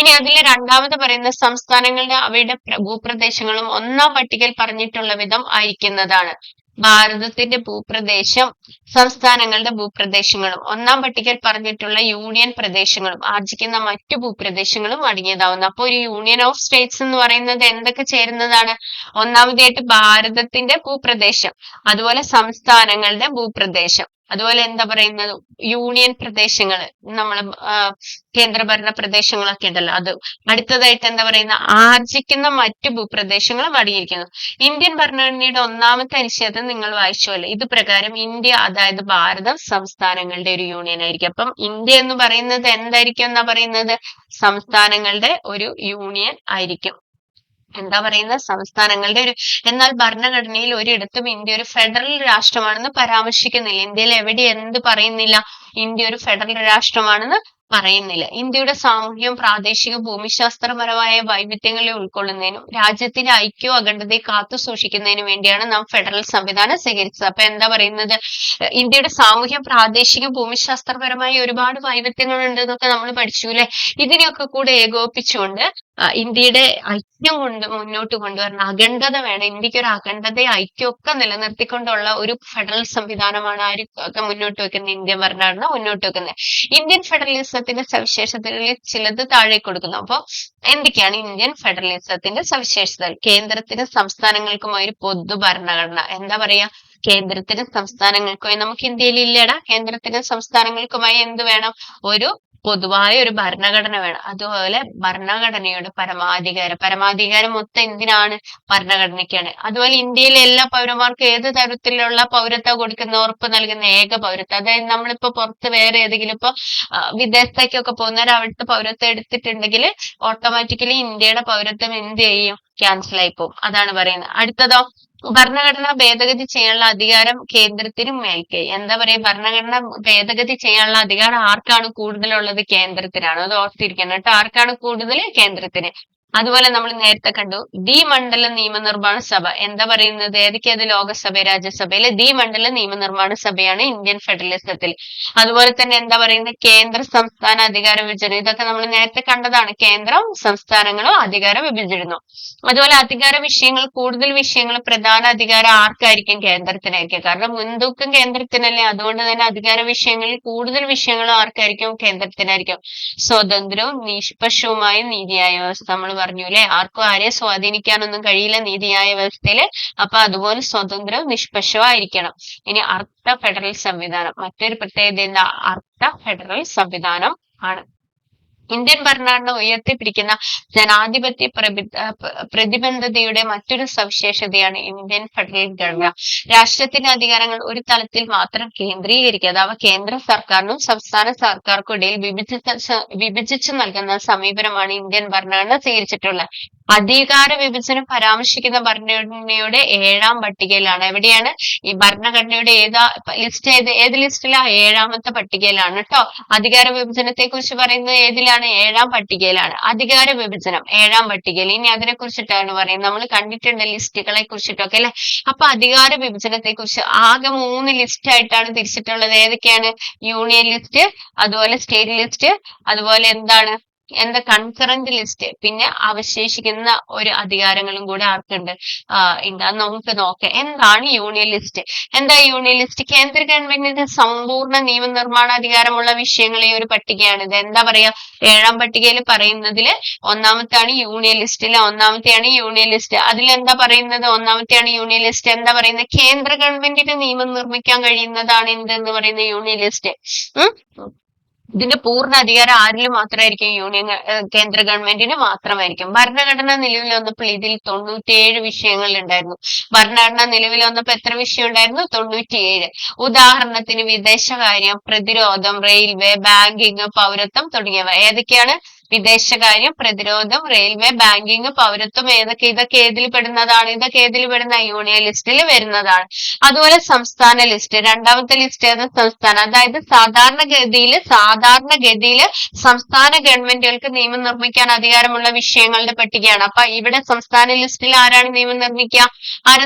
ഇനി അതിൽ രണ്ടാമത് പറയുന്ന സംസ്ഥാനങ്ങളുടെ അവയുടെ ഭൂപ്രദേശങ്ങളും 1-ാം പട്ടികയിൽ പറഞ്ഞിട്ടുള്ള വിധം ആയിരിക്കുന്നതാണ്. ഭാരതത്തിന്റെ ഭൂപ്രദേശം, സംസ്ഥാനങ്ങളുടെ ഭൂപ്രദേശങ്ങളും 1-ാം പട്ടികയിൽ പറഞ്ഞിട്ടുള്ള യൂണിയൻ പ്രദേശങ്ങളും ആർജിക്കുന്ന മറ്റു ഭൂപ്രദേശങ്ങളും അടങ്ങിയതാവുന്നു. അപ്പൊ ഒരു യൂണിയൻ ഓഫ് സ്റ്റേറ്റ്സ് എന്ന് പറയുന്നത് എന്തൊക്കെ ചേരുന്നതാണ്? ഒന്നാമതായിട്ട് ഭാരതത്തിന്റെ ഭൂപ്രദേശം, അതുപോലെ സംസ്ഥാനങ്ങളുടെ ഭൂപ്രദേശം, അതുപോലെ എന്താ പറയുന്നത്? യൂണിയൻ പ്രദേശങ്ങൾ, നമ്മൾ കേന്ദ്രഭരണ പ്രദേശങ്ങളൊക്കെ ഉണ്ടല്ലോ അത്. അടുത്തതായിട്ട് എന്താ പറയുന്ന? ആർജിക്കുന്ന മറ്റു ഭൂപ്രദേശങ്ങളും അടങ്ങിയിരിക്കുന്നു. ഇന്ത്യൻ ഭരണഘടനയുടെ 1-ാമത്തെ അനുച്ഛേദം നിങ്ങൾ വായിച്ചുവല്ലോ. ഇത് പ്രകാരം ഇന്ത്യ, അതായത് ഭാരതം, സംസ്ഥാനങ്ങളുടെ ഒരു യൂണിയൻ ആയിരിക്കും. അപ്പം ഇന്ത്യ എന്ന് പറയുന്നത് എന്തായിരിക്കും എന്നാ പറയുന്നത്? സംസ്ഥാനങ്ങളുടെ ഒരു യൂണിയൻ ആയിരിക്കും. എന്താ പറയുന്നത്? സംസ്ഥാനങ്ങളുടെ ഒരു. എന്നാൽ ഭരണഘടനയിൽ ഒരിടത്തും ഇന്ത്യ ഒരു ഫെഡറൽ രാഷ്ട്രമാണെന്ന് പരാമർശിക്കുന്നില്ല. ഇന്ത്യയിൽ എവിടെ എന്ത് പറയുന്നില്ല? ഇന്ത്യ ഒരു ഫെഡറൽ രാഷ്ട്രമാണെന്ന് പറയുന്നില്ല. ഇന്ത്യയുടെ സാമൂഹ്യവും പ്രാദേശിക ഭൂമിശാസ്ത്രപരമായ വൈവിധ്യങ്ങളെ ഉൾക്കൊള്ളുന്നതിനും രാജ്യത്തിന്റെ ഐക്യവും അഖണ്ഡതയും കാത്തു സൂക്ഷിക്കുന്നതിനും വേണ്ടിയാണ് നാം ഫെഡറൽ സംവിധാനം സ്വീകരിച്ചത്. അപ്പൊ എന്താ പറയുന്നത്? ഇന്ത്യയുടെ സാമൂഹ്യ, പ്രാദേശിക, ഭൂമിശാസ്ത്രപരമായ ഒരുപാട് വൈവിധ്യങ്ങൾ ഉണ്ട് എന്നൊക്കെ നമ്മൾ പഠിച്ചു അല്ലെ. ഇതിനെയൊക്കെ കൂടെ ഏകോപിപ്പിച്ചുകൊണ്ട് ഇന്ത്യയുടെ ഐക്യം കൊണ്ട് മുന്നോട്ട് കൊണ്ടുവരണം. അഖണ്ഡത വേണം. ഇന്ത്യക്ക് ഒരു അഖണ്ഡതയും ഐക്യം ഒക്കെ നിലനിർത്തിക്കൊണ്ടുള്ള ഒരു ഫെഡറൽ സംവിധാനമാണ് ആരൊക്കെ മുന്നോട്ട് വെക്കുന്നത്? ഇന്ത്യൻ ഭരണഘടന മുന്നോട്ട് വെക്കുന്നത്. ഇന്ത്യൻ ഫെഡറലിസത്തിന്റെ സവിശേഷതകളിൽ ചിലത് താഴെ കൊടുക്കുന്നു. അപ്പൊ എന്തൊക്കെയാണ് ഇന്ത്യൻ ഫെഡറലിസത്തിന്റെ സവിശേഷതകൾ? കേന്ദ്രത്തിനും സംസ്ഥാനങ്ങൾക്കുമായി ഒരു പൊതു ഭരണഘടന. എന്താ പറയാ? കേന്ദ്രത്തിനും സംസ്ഥാനങ്ങൾക്കുമായി. നമുക്ക് ഇന്ത്യയിൽ ഇല്ലടാ. കേന്ദ്രത്തിനും സംസ്ഥാനങ്ങൾക്കുമായി എന്ത് വേണം? ഒരു പൊതുവായ ഒരു ഭരണഘടന വേണം. അതുപോലെ ഭരണഘടനയുടെ പരമാധികാരം മൊത്തം എന്തിനാണ്? ഭരണഘടനയ്ക്കാണ്. അതുപോലെ ഇന്ത്യയിലെ എല്ലാ പൗരന്മാർക്കും ഏത് തരത്തിലുള്ള പൗരത്വം കൊടുക്കുന്ന, ഉറപ്പ് നൽകുന്ന ഏക പൗരത്വം. അതായത് നമ്മളിപ്പോ പുറത്ത് വേറെ ഏതെങ്കിലും ഇപ്പൊ വിദേശത്തേക്കൊക്കെ പോകുന്നവർ അവിടുത്തെ പൗരത്വം എടുത്തിട്ടുണ്ടെങ്കിൽ ഓട്ടോമാറ്റിക്കലി ഇന്ത്യയുടെ പൗരത്വം എന്ത് ചെയ്യും? ക്യാൻസൽ ആയി പോകും. അതാണ് പറയുന്നത്. അടുത്തതോ? ഭരണഘടന ഭേദഗതി ചെയ്യാനുള്ള അധികാരം കേന്ദ്രത്തിനും മേൽക്കൈ. എന്താ പറയാ, ഭരണഘടന ഭേദഗതി ചെയ്യാനുള്ള അധികാരം ആർക്കാണ് കൂടുതലുള്ളത്? കേന്ദ്രത്തിനാണ്. അത് ഓർത്തിരിക്കണം കേട്ടോ. ആർക്കാണ് കൂടുതൽ? കേന്ദ്രത്തിന്. അതുപോലെ നമ്മൾ നേരത്തെ കണ്ടു ദ്വിമണ്ഡല നിയമനിർമ്മാണ സഭ. എന്താ പറയുന്നത്? ഏതൊക്കെയത്? ലോകസഭ, രാജ്യസഭയിലെ ദ്വിമണ്ഡല നിയമനിർമ്മാണ സഭയാണ് ഇന്ത്യൻ ഫെഡറലിസത്തിൽ. അതുപോലെ തന്നെ എന്താ പറയുന്നത്? കേന്ദ്ര സംസ്ഥാന അധികാര വിഭജനം. ഇതൊക്കെ നമ്മൾ നേരത്തെ കണ്ടതാണ്. കേന്ദ്രം സംസ്ഥാനങ്ങളും അധികാരം വിഭജിച്ചിരുന്നു. അതുപോലെ അധികാര വിഷയങ്ങൾ, കൂടുതൽ വിഷയങ്ങൾ പ്രധാന അധികാരം ആർക്കായിരിക്കും? കേന്ദ്രത്തിനായിരിക്കും. കാരണം മുൻതൂക്കം കേന്ദ്രത്തിനല്ലേ. അതുകൊണ്ട് തന്നെ അധികാര വിഷയങ്ങളിൽ കൂടുതൽ വിഷയങ്ങൾ ആർക്കായിരിക്കും? കേന്ദ്രത്തിനായിരിക്കും. സ്വതന്ത്രവും നിഷ്പക്ഷവുമായ നീതിയായ വ്യവസ്ഥ. നമ്മൾ പറഞ്ഞു അല്ലെ, ആർക്കും ആരെ സ്വാധീനിക്കാനൊന്നും കഴിയില്ല നീതിയായ വ്യവസ്ഥയില്. അപ്പൊ അതുപോലെ സ്വതന്ത്രവും നിഷ്പക്ഷമായിരിക്കണം. ഇനി അർത്ഥ ഫെഡറൽ സംവിധാനം. മറ്റൊരു പ്രത്യേകത എന്താ? അർത്ഥ ഫെഡറൽ സംവിധാനം ആണ്. ഇന്ത്യൻ ഭരണഘടന ഉയർത്തിപ്പിടിക്കുന്ന ജനാധിപത്യ പ്രതിബദ്ധതയുടെ മറ്റൊരു സവിശേഷതയാണ് ഇന്ത്യൻ ഫെഡറൽ ഘടന. രാഷ്ട്രത്തിന്റെ അധികാരങ്ങൾ ഒരു തലത്തിൽ മാത്രം കേന്ദ്രീകരിക്കാതെ അവ കേന്ദ്ര സർക്കാരിനും സംസ്ഥാന സർക്കാർക്കും ഇടയിൽ വിഭജിച്ചു നൽകുന്ന സമീപനമാണ് ഇന്ത്യൻ ഭരണഘടന സ്വീകരിച്ചിട്ടുള്ളത്. അധികാര വിഭജനം പരാമർശിക്കുന്ന ഭരണഘടനയുടെ 7ാം പട്ടികയിലാണ്. എവിടെയാണ്? ഈ ഭരണഘടനയുടെ ഏത് ലിസ്റ്റിലാ? 7ാമത്തെ പട്ടികയിലാണ് കേട്ടോ. അധികാര വിഭജനത്തെ കുറിച്ച് പറയുന്നത് ഏതിലാണ്? 7ാം പട്ടികയിലാണ്. അധികാര വിഭജനം 7ാം പട്ടികയിൽ. ഇനി അതിനെ കുറിച്ചിട്ടാണ് പറയുന്നത്. നമ്മൾ കണ്ടിട്ടുണ്ട് ലിസ്റ്റുകളെ കുറിച്ചിട്ടൊക്കെ അല്ലെ. അപ്പൊ അധികാര വിഭജനത്തെ കുറിച്ച് ആകെ 3 ലിസ്റ്റ് ആയിട്ടാണ് തിരിച്ചിട്ടുള്ളത്. ഏതൊക്കെയാണ്? യൂണിയൻ ലിസ്റ്റ്, അതുപോലെ സ്റ്റേറ്റ് ലിസ്റ്റ്, അതുപോലെ എന്താണ്? Concurrent list. പിന്നെ അവശേഷിക്കുന്ന ഒരു അധികാരങ്ങളും കൂടെ ആർക്കുണ്ട്? ഉണ്ട്. നമുക്ക് നോക്കാം. എന്താണ് യൂണിയൻ ലിസ്റ്റ്? എന്താ യൂണിയൻ ലിസ്റ്റ്? കേന്ദ്ര ഗവൺമെന്റിന്റെ സമ്പൂർണ്ണ നിയമനിർമ്മാണ അധികാരമുള്ള വിഷയങ്ങളെ ഒരു പട്ടികയാണ് ഇത്. എന്താ പറയാ? 7ാം പട്ടികയിൽ പറയുന്നതില് ഒന്നാമത്തെയാണ് യൂണിയൻ ലിസ്റ്റിലെ ഒന്നാമത്തെയാണ് യൂണിയൻ ലിസ്റ്റ്. അതിലെന്താ പറയുന്നത്? ഒന്നാമത്തെയാണ് യൂണിയൻ ലിസ്റ്റ്. എന്താ പറയുന്നത്? കേന്ദ്ര ഗവൺമെന്റിന് നിയമം നിർമ്മിക്കാൻ കഴിയുന്നതാണ് എന്തെന്ന് പറയുന്ന യൂണിയൻ ലിസ്റ്റ്. ഇതിന്റെ പൂർണ്ണ അധികാരം ആരിൽ മാത്രമായിരിക്കും? കേന്ദ്ര ഗവൺമെന്റിന് മാത്രമായിരിക്കും. ഭരണഘടന നിലവിൽ വന്നപ്പോൾ ഇതിൽ 97 വിഷയങ്ങൾ ഉണ്ടായിരുന്നു. ഭരണഘടന നിലവിൽ വന്നപ്പോൾ എത്ര വിഷയം ഉണ്ടായിരുന്നു? 97. ഉദാഹരണത്തിന് വിദേശകാര്യം, പ്രതിരോധം, റെയിൽവേ, ബാങ്കിങ്, പൗരത്വം തുടങ്ങിയവ. ഏതൊക്കെയാണ്? വിദേശകാര്യം, പ്രതിരോധം, റെയിൽവേ, ബാങ്കിങ്, പൗരത്വം. ഇതൊക്കെ ഏതിൽ പെടുന്നതാണ്? ഇതൊക്കെ ഏതിൽ പെടുന്ന? യൂണിയൻ ലിസ്റ്റിൽ വരുന്നതാണ്. അതുപോലെ സംസ്ഥാന ലിസ്റ്റ്. 2ാമത്തെ ലിസ്റ്റ് ഏത്? സംസ്ഥാനം. അതായത് സാധാരണഗതിയില് സംസ്ഥാന ഗവൺമെന്റുകൾക്ക് നിയമം നിർമ്മിക്കാൻ അധികാരമുള്ള വിഷയങ്ങളുടെ പട്ടികയാണ്. അപ്പൊ ഇവിടെ സംസ്ഥാന ലിസ്റ്റിൽ ആരാണ് നിയമം നിർമ്മിക്കുക?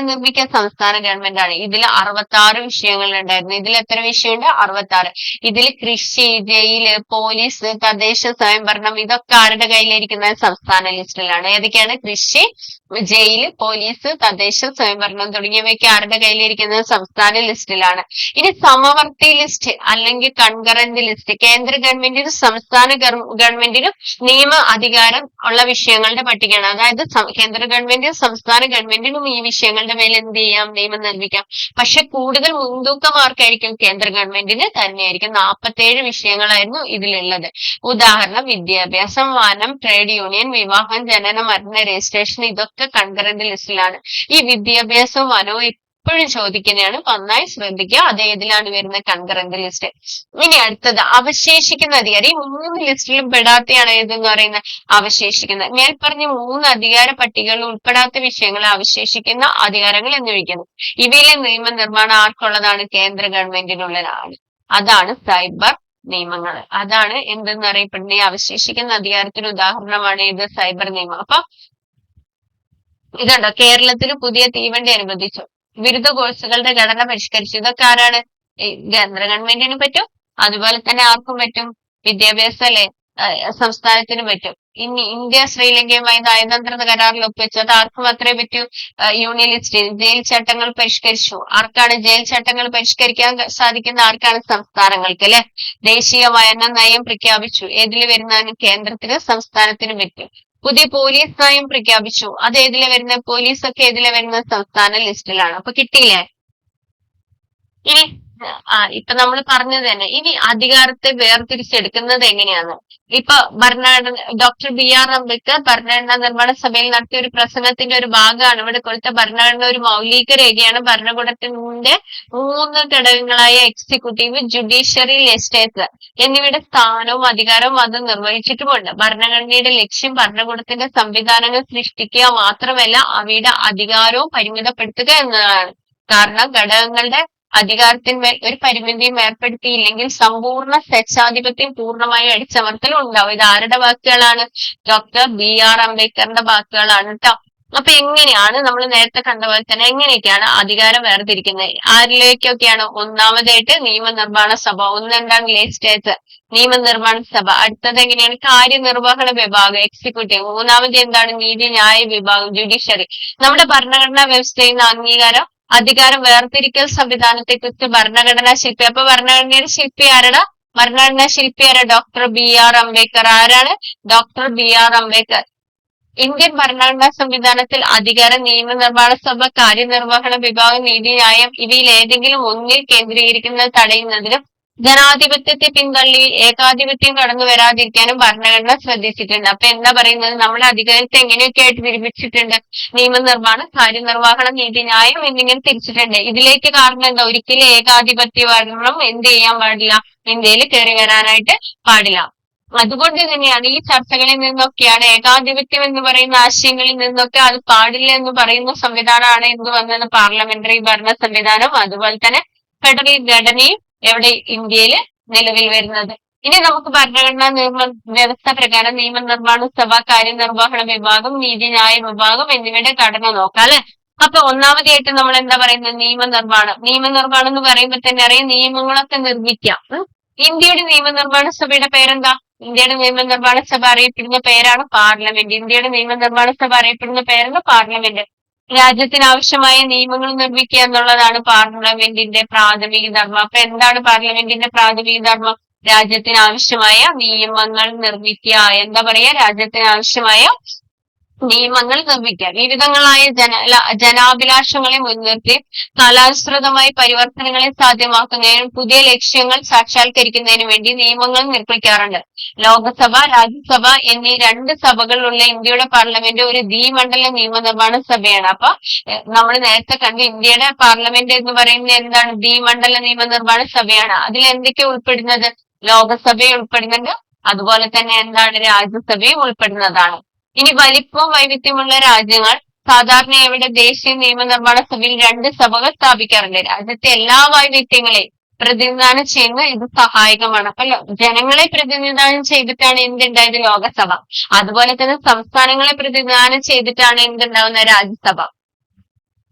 സംസ്ഥാന ഗവൺമെന്റ് ആണ്. ഇതിൽ 66 വിഷയങ്ങൾ ഉണ്ടായിരുന്നു. ഇതിൽ എത്ര വിഷയമുണ്ട്? 66. ഇതിൽ കൃഷി, ജയില്, പോലീസ്, തദ്ദേശ സ്വയംഭരണം ഇതൊക്കെ ആരുടെ കയ്യിലിരിക്കുന്നത്? സംസ്ഥാന ലിസ്റ്റിലാണ്. ഏതൊക്കെയാണ്? കൃഷി, ജയില്, പോലീസ്, തദ്ദേശ സ്വയംഭരണം തുടങ്ങിയവയൊക്കെ ആരുടെ കയ്യിലിരിക്കുന്നത്? സംസ്ഥാന ലിസ്റ്റിലാണ്. ഇനി സമവർത്തി ലിസ്റ്റ് അല്ലെങ്കിൽ കൺകറന്റ് ലിസ്റ്റ്. കേന്ദ്ര ഗവൺമെന്റിനും സംസ്ഥാന ഗവൺമെന്റിനും നിയമ അധികാരം ഉള്ള വിഷയങ്ങളുടെ പട്ടികയാണ്. അതായത് കേന്ദ്ര ഗവൺമെന്റിനും സംസ്ഥാന ഗവൺമെന്റിനും ഈ വിഷയങ്ങളുടെ മേൽ എന്ത് ചെയ്യാം? നിയമം നിർമ്മിക്കാം. പക്ഷെ കൂടുതൽ മുൻതൂക്കം ആർക്കായിരിക്കും? കേന്ദ്ര ഗവൺമെന്റിന് തന്നെയായിരിക്കും. 47 വിഷയങ്ങളായിരുന്നു ഇതിലുള്ളത്. ഉദാഹരണം വിദ്യാഭ്യാസം, വനം, ട്രേഡ് യൂണിയൻ, വിവാഹം, ജനന മരണ രജിസ്ട്രേഷൻ ഇതൊക്കെ കൺകറന്റ് ലിസ്റ്റിലാണ്. ഈ വിദ്യാഭ്യാസവും വനവും എപ്പോഴും ചോദിക്കുന്നതാണ്. നന്നായി ശ്രദ്ധിക്കുക. അത് ഏതിലാണ് വരുന്നത്? Concurrent list. ഇനി അടുത്തത് അവശേഷിക്കുന്ന അധികാരം. ഈ 3 ലിസ്റ്റിലും പെടാത്തയാണ് ഏതെന്ന് പറയുന്നത്? അവശേഷിക്കുന്നത്. മേൽപ്പറഞ്ഞ 3 അധികാര പട്ടികകൾ ഉൾപ്പെടാത്ത വിഷയങ്ങളെ അവശേഷിക്കുന്ന അധികാരങ്ങൾ എന്ന് വിളിക്കുന്നു. ഇവയിലെ നിയമനിർമ്മാണം ആർക്കുള്ളതാണ്? കേന്ദ്ര ഗവൺമെന്റിനുള്ളതാണ്. അതാണ് സൈബർ നിയമങ്ങൾ. അതാണ് എന്തെന്ന് അറിയപ്പെടുന്ന ഈ അവശേഷിക്കുന്ന അധികാരത്തിന് ഉദാഹരണമാണ് ഇത് സൈബർ നിയമം. അപ്പൊ ഇതുണ്ടോ? കേരളത്തിൽ പുതിയ തീവണ്ടി അനുവദിച്ചു. ബിരുദ കോഴ്സുകളുടെ ഘടന പരിഷ്കരിച്ചു. ഇതൊക്കെ ആരാണ്? കേന്ദ്ര ഗവൺമെന്റിന് പറ്റും. അതുപോലെ തന്നെ ആർക്കും പറ്റും? വിദ്യാഭ്യാസം അല്ലെ സംസ്ഥാനത്തിന് പറ്റും. ഇനി ഇന്ത്യ ശ്രീലങ്കയുമായി നയതന്ത്ര കരാറിൽ ഒപ്പിച്ചു. അത് ആർക്ക് മാത്രമേ പറ്റൂ? Union list. ജയിൽ ചട്ടങ്ങൾ പരിഷ്കരിച്ചു. ആർക്കാണ് ജയിൽ ചട്ടങ്ങൾ പരിഷ്കരിക്കാൻ സാധിക്കുന്ന? ആർക്കാണ്? സംസ്ഥാനങ്ങൾക്ക് അല്ലെ. ദേശീയ വയന നയം പ്രഖ്യാപിച്ചു. ഏതിൽ വരുന്നതിന്? കേന്ദ്രത്തിന് സംസ്ഥാനത്തിന് പറ്റും. പുതിയ പോലീസ് നയം പ്രഖ്യാപിച്ചു. അത് ഏതിലെ വരുന്ന? പോലീസ് ഒക്കെ ഏതിലെ വരുന്ന? സംസ്ഥാന ലിസ്റ്റിലാണ്. അപ്പൊ കിട്ടിയില്ലേ? ഇനി ഇപ്പൊ നമ്മൾ പറഞ്ഞത് തന്നെ. ഇനി അധികാരത്തെ വേർതിരിച്ചെടുക്കുന്നത് എങ്ങനെയാണ്? ഇപ്പൊ ഭരണഘടന ഡോക്ടർ BR അംബേദ്കർ ഭരണഘടനാ നിർമ്മാണ സഭയിൽ നടത്തിയ ഒരു പ്രസംഗത്തിന്റെ ഒരു ഭാഗമാണ് ഇവിടെ കൊടുത്ത ഭരണഘടന ഒരു മൗലിക രേഖയാണ്. ഭരണകൂടത്തിന്റെ 3 ഘടകങ്ങളായ എക്സിക്യൂട്ടീവ്, ജുഡീഷ്യറി, ലെജിസ്ലേച്ചർ എന്നിവയുടെ സ്ഥാനവും അധികാരവും അത് നിർവഹിച്ചിട്ടുമുണ്ട്. ഭരണഘടനയുടെ ലക്ഷ്യം ഭരണകൂടത്തിന്റെ സംവിധാനങ്ങൾ സൃഷ്ടിക്കുക മാത്രമല്ല അവയുടെ അധികാരവും പരിമിതപ്പെടുത്തുക എന്നതാണ്. കാരണം ഘടകങ്ങളുടെ അധികാരത്തിന്മേൽ ഒരു പരിമിതിയും ഏർപ്പെടുത്തിയില്ലെങ്കിൽ സമ്പൂർണ്ണ സ്വേച്ഛാധിപത്യം പൂർണ്ണമായും അടിച്ചമർത്തൽ ഉണ്ടാവും. ഇത് ആരുടെ വാക്കുകളാണ്? ഡോക്ടർ BR അംബേദ്കറിന്റെ വാക്കുകളാണ് കേട്ടോ. അപ്പൊ എങ്ങനെയാണ് നമ്മൾ നേരത്തെ കണ്ട പോലെ തന്നെ എങ്ങനെയൊക്കെയാണ് അധികാരം വേർതിരിക്കുന്നത്? ആരിലേക്കൊക്കെയാണ്? ഒന്നാമതായിട്ട് നിയമനിർമ്മാണ സഭ, ഒന്നെന്താണ്? ലെജിസ്ലേച്ചർ, നിയമനിർമ്മാണ സഭ. അടുത്തത് എങ്ങനെയാണ്? കാര്യനിർവഹണ വിഭാഗം, എക്സിക്യൂട്ടീവ്. മൂന്നാമത് എന്താണ്? നീതിന്യായ വിഭാഗം, ജുഡീഷ്യറി. നമ്മുടെ ഭരണഘടനാ വ്യവസ്ഥയിൽ നിന്ന് അംഗീകാരം അധികാരം വേർതിരിക്കൽ സംവിധാനത്തെ കുറിച്ച് ഭരണഘടനാ ശില്പി. അപ്പൊ ഭരണഘടനയുടെ ശില്പി ആരാണ്? ഭരണഘടനാ ശില്പി ആരാ? Doctor BR Ambedkar. ആരാണ്? Doctor BR Ambedkar. ഇന്ത്യൻ ഭരണഘടനാ സംവിധാനത്തിൽ അധികാരം നിയമനിർമ്മാണ സഭ, കാര്യനിർവഹണ വിഭാഗം, നീതിന്യായം ഇവയിൽ ഏതെങ്കിലും ഒന്നിൽ കേന്ദ്രീകരിക്കുന്നത് തടയുന്നതിനും ജനാധിപത്യത്തെ പിന്തള്ളി ഏകാധിപത്യം കടന്നു വരാതിരിക്കാനും ഭരണഘടന ശ്രദ്ധിച്ചിട്ടുണ്ട്. അപ്പൊ എന്താ പറയുന്നത്? നമ്മുടെ അധികാരത്തെ എങ്ങനെയൊക്കെ ആയിട്ട് വിഭജിച്ചിട്ടുണ്ട്? നിയമനിർമ്മാണം, കാര്യനിർവഹണം, നീതിന്യായം എന്നിങ്ങനെ തിരിച്ചിട്ടുണ്ട്. ഇതിലേക്ക് കാരണം എന്താ? ഒരിക്കലും ഏകാധിപത്യവരണം എന്ത് ചെയ്യാൻ പാടില്ല? ഇന്ത്യയിൽ കയറി വരാനായിട്ട് പാടില്ല. അതുകൊണ്ട് തന്നെയാണ് ഈ ചർച്ചകളിൽ നിന്നൊക്കെയാണ് ഏകാധിപത്യം എന്ന് പറയുന്ന ആശയങ്ങളിൽ നിന്നൊക്കെ അത് പാടില്ല എന്ന് പറയുന്ന സംവിധാനമാണ് എന്ത് വന്നത്? പാർലമെന്ററി ഭരണ സംവിധാനം. അതുപോലെ തന്നെ ഫെഡറൽ ഘടനയും എവിടെ? ഇന്ത്യയിൽ നിലവിൽ വരുന്നത്. ഇനി നമുക്ക് ഭരണഘടനാ വ്യവസ്ഥ പ്രകാരം നിയമനിർമ്മാണ സഭ, കാര്യനിർവഹണ വിഭാഗം, നീതിന്യായ വിഭാഗം എന്നിവയുടെ ഘടന നോക്കാം അല്ലെ. അപ്പൊ ഒന്നാമതായിട്ട് നമ്മൾ എന്താ പറയുന്നത്? നിയമനിർമ്മാണം. നിയമനിർമ്മാണം എന്ന് പറയുമ്പോൾ തന്നെ അറിയാം നിയമങ്ങളൊക്കെ നിർമ്മിക്കാം. ഇന്ത്യയുടെ നിയമനിർമ്മാണ സഭയുടെ പേരെന്താ? ഇന്ത്യയുടെ നിയമനിർമ്മാണ സഭ അറിയപ്പെടുന്ന പേരാണ് പാർലമെന്റ്. ഇന്ത്യയുടെ നിയമനിർമ്മാണ സഭ അറിയപ്പെടുന്ന പേരാണ് പാർലമെന്റ്. രാജ്യത്തിന് ആവശ്യമായ നിയമങ്ങൾ നിർമ്മിക്കുക എന്നുള്ളതാണ് പാർലമെന്റിന്റെ പ്രാഥമിക ധർമ്മം. അപ്പൊ എന്താണ് പാർലമെന്റിന്റെ പ്രാഥമിക ധർമ്മം? രാജ്യത്തിന് ആവശ്യമായ നിയമങ്ങൾ നിർമ്മിക്കുക. എന്താ പറയാ? രാജ്യത്തിന് ആവശ്യമായ നിയമങ്ങൾ നിർമ്മിക്കുക. വിവിധങ്ങളായ ജനാഭിലാഷങ്ങളെ മുൻനിർത്തി കാലാനുസൃതമായി പരിവർത്തനങ്ങളെ സാധ്യമാക്കുന്നതിനും പുതിയ ലക്ഷ്യങ്ങൾ സാക്ഷാത്കരിക്കുന്നതിനും വേണ്ടി നിയമങ്ങൾ നിർമ്മിക്കാറുണ്ട്. ലോകസഭ, രാജ്യസഭ എന്നീ 2 സഭകളുള്ള ഇന്ത്യയുടെ പാർലമെന്റ് ഒരു ദ്വിമണ്ഡല നിയമനിർമ്മാണ സഭയാണ്. അപ്പൊ നമ്മൾ നേരത്തെ കണ്ടു ഇന്ത്യയുടെ പാർലമെന്റ് എന്ന് പറയുന്നത് എന്താണ്? ദ്വിമണ്ഡല നിയമനിർമ്മാണ സഭയാണ്. അതിൽ എന്തൊക്കെ ഉൾപ്പെടുന്നത്? ലോകസഭയും ഉൾപ്പെടുന്നുണ്ട്, അതുപോലെ തന്നെ എന്താണ്? രാജ്യസഭയും ഉൾപ്പെടുന്നതാണ്. ഇനി വലിപ്പവും വൈവിധ്യമുള്ള രാജ്യങ്ങൾ സാധാരണ ഇവിടെ ദേശീയ നിയമനിർമ്മാണ സഭയിൽ 2 സഭകൾ സ്ഥാപിക്കാറുണ്ട്. രാജ്യത്തെ എല്ലാ വൈവിധ്യങ്ങളെയും പ്രതിനിധാനം ചെയ്യുന്ന ഇത് സഹായകമാണ്. അപ്പൊ ജനങ്ങളെ പ്രതിനിധാനം ചെയ്തിട്ടാണ് എന്തുണ്ടായത്? ലോകസഭ. അതുപോലെ തന്നെ സംസ്ഥാനങ്ങളെ പ്രതിനിധാനം ചെയ്തിട്ടാണ് എന്തുണ്ടാവുന്ന? രാജ്യസഭ.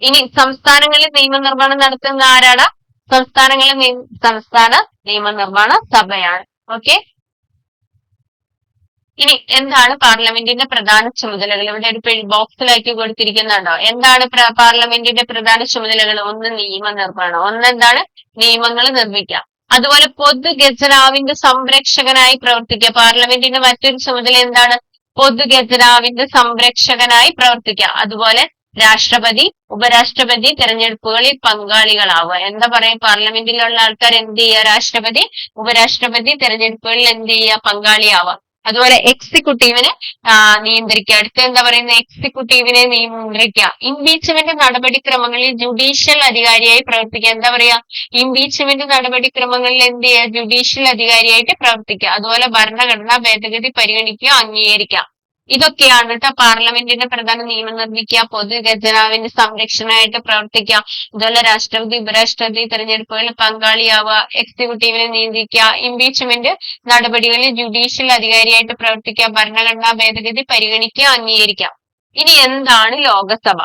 ഇനി സംസ്ഥാനങ്ങളിൽ നിയമനിർമ്മാണം നടത്തുന്ന ആരാണ്? സംസ്ഥാന നിയമനിർമ്മാണ സഭയാണ്. ഓക്കെ. ഇനി എന്താണ് പാർലമെന്റിന്റെ പ്രധാന ചുമതലകൾ? ഇവിടെ ഒരു ബോക്സിലാക്കി കൊടുത്തിരിക്കുന്നുണ്ടോ? എന്താണ് പാർലമെന്റിന്റെ പ്രധാന ചുമതലകൾ? ഒന്ന് നിയമനിർമ്മാണം, ഒന്നെന്താണ്? നിയമങ്ങൾ നിർമ്മിക്കുക. അതുപോലെ പൊതുഖജനാവിന്റെ സംരക്ഷകനായി പ്രവർത്തിക്കുക. പാർലമെന്റിന്റെ മറ്റൊരു ചുമതല എന്താണ്? പൊതുഖജനാവിന്റെ സംരക്ഷകനായി പ്രവർത്തിക്കുക. അതുപോലെ രാഷ്ട്രപതി, ഉപരാഷ്ട്രപതി തെരഞ്ഞെടുപ്പുകളിൽ പങ്കാളികളാവുക. എന്താ പറയാ? പാർലമെന്റിലുള്ള ആൾക്കാർ എന്ത് ചെയ്യുക? രാഷ്ട്രപതി, ഉപരാഷ്ട്രപതി തെരഞ്ഞെടുപ്പുകളിൽ എന്ത് ചെയ്യുക? പങ്കാളിയാവുക. അതുപോലെ എക്സിക്യൂട്ടീവിനെ നിയന്ത്രിക്കുക. അടുത്ത എന്താ പറയുന്നത്? എക്സിക്യൂട്ടീവിനെ നിയന്ത്രിക്കുക. ഇംപീച്ച്മെന്റ് നടപടിക്രമങ്ങളിൽ ജുഡീഷ്യൽ അധികാരിയായി പ്രവർത്തിക്കുക. എന്താ പറയാ? ഇംപീച്ച്മെന്റ് നടപടിക്രമങ്ങളിൽ എന്ത് ചെയ്യുക? ജുഡീഷ്യൽ അധികാരിയായിട്ട് പ്രവർത്തിക്കുക. അതുപോലെ ഭരണഘടനാ ഭേദഗതി പരിഗണിക്കുക, അംഗീകരിക്കുക. ഇതൊക്കെയാണ് കേട്ടോ പാർലമെന്റിന്റെ പ്രധാന നിയമം നിർമ്മിക്കുക, പൊതുഖജനാവിന്റെ സംരക്ഷണമായിട്ട് പ്രവർത്തിക്കുക, അതുപോലെ രാഷ്ട്രപതി, ഉപരാഷ്ട്രപതി തെരഞ്ഞെടുപ്പുകളിൽ പങ്കാളിയാവുക, എക്സിക്യൂട്ടീവിനെ നിയന്ത്രിക്കുക, ഇംപീച്ച്മെന്റ് നടപടികളിൽ ജുഡീഷ്യൽ അധികാരിയായിട്ട് പ്രവർത്തിക്കുക, ഭരണഘടനാ ഭേദഗതി പരിഗണിക്കുക, അംഗീകരിക്കുക. ഇനി എന്താണ് ലോകസഭ?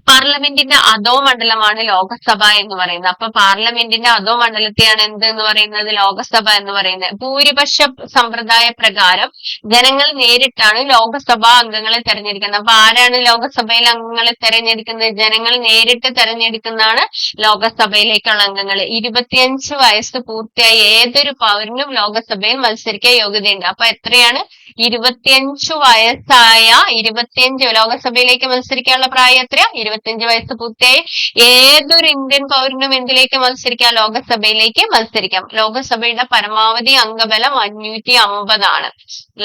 പാർലമെന്റിന്റെ അധോമണ്ഡലമാണ് ലോകസഭ എന്ന് പറയുന്നത്. അപ്പൊ പാർലമെന്റിന്റെ അധോമണ്ഡലത്തെയാണ് എന്ത് എന്ന് പറയുന്നത്? ലോകസഭ എന്ന് പറയുന്നത്. ഭൂരിപക്ഷ സമ്പ്രദായ പ്രകാരം ജനങ്ങൾ നേരിട്ടാണ് ലോകസഭാ അംഗങ്ങളെ തെരഞ്ഞെടുക്കുന്നത്. അപ്പൊ ആരാണ് ലോകസഭയിലെ അംഗങ്ങളെ തെരഞ്ഞെടുക്കുന്നത്? ജനങ്ങൾ നേരിട്ട് തെരഞ്ഞെടുക്കുന്നതാണ് ലോകസഭയിലേക്കുള്ള അംഗങ്ങൾ. 25 വയസ്സ് പൂർത്തിയായ ഏതൊരു പൗരനും ലോകസഭയിൽ മത്സരിക്കാൻ യോഗ്യതയുണ്ട്. അപ്പൊ എത്രയാണ്? 25 വയസ്സായ 25 ലോകസഭയിലേക്ക് മത്സരിക്കാനുള്ള പ്രായം എത്ര? 25 വയസ്സ് പൂർത്തിയായി ഏതൊരു ഇന്ത്യൻ പൗരനും എന്തിലേക്ക് മത്സരിക്കാം? ലോകസഭയിലേക്ക് മത്സരിക്കാം. ലോകസഭയുടെ പരമാവധി അംഗബലം 550 ആണ്.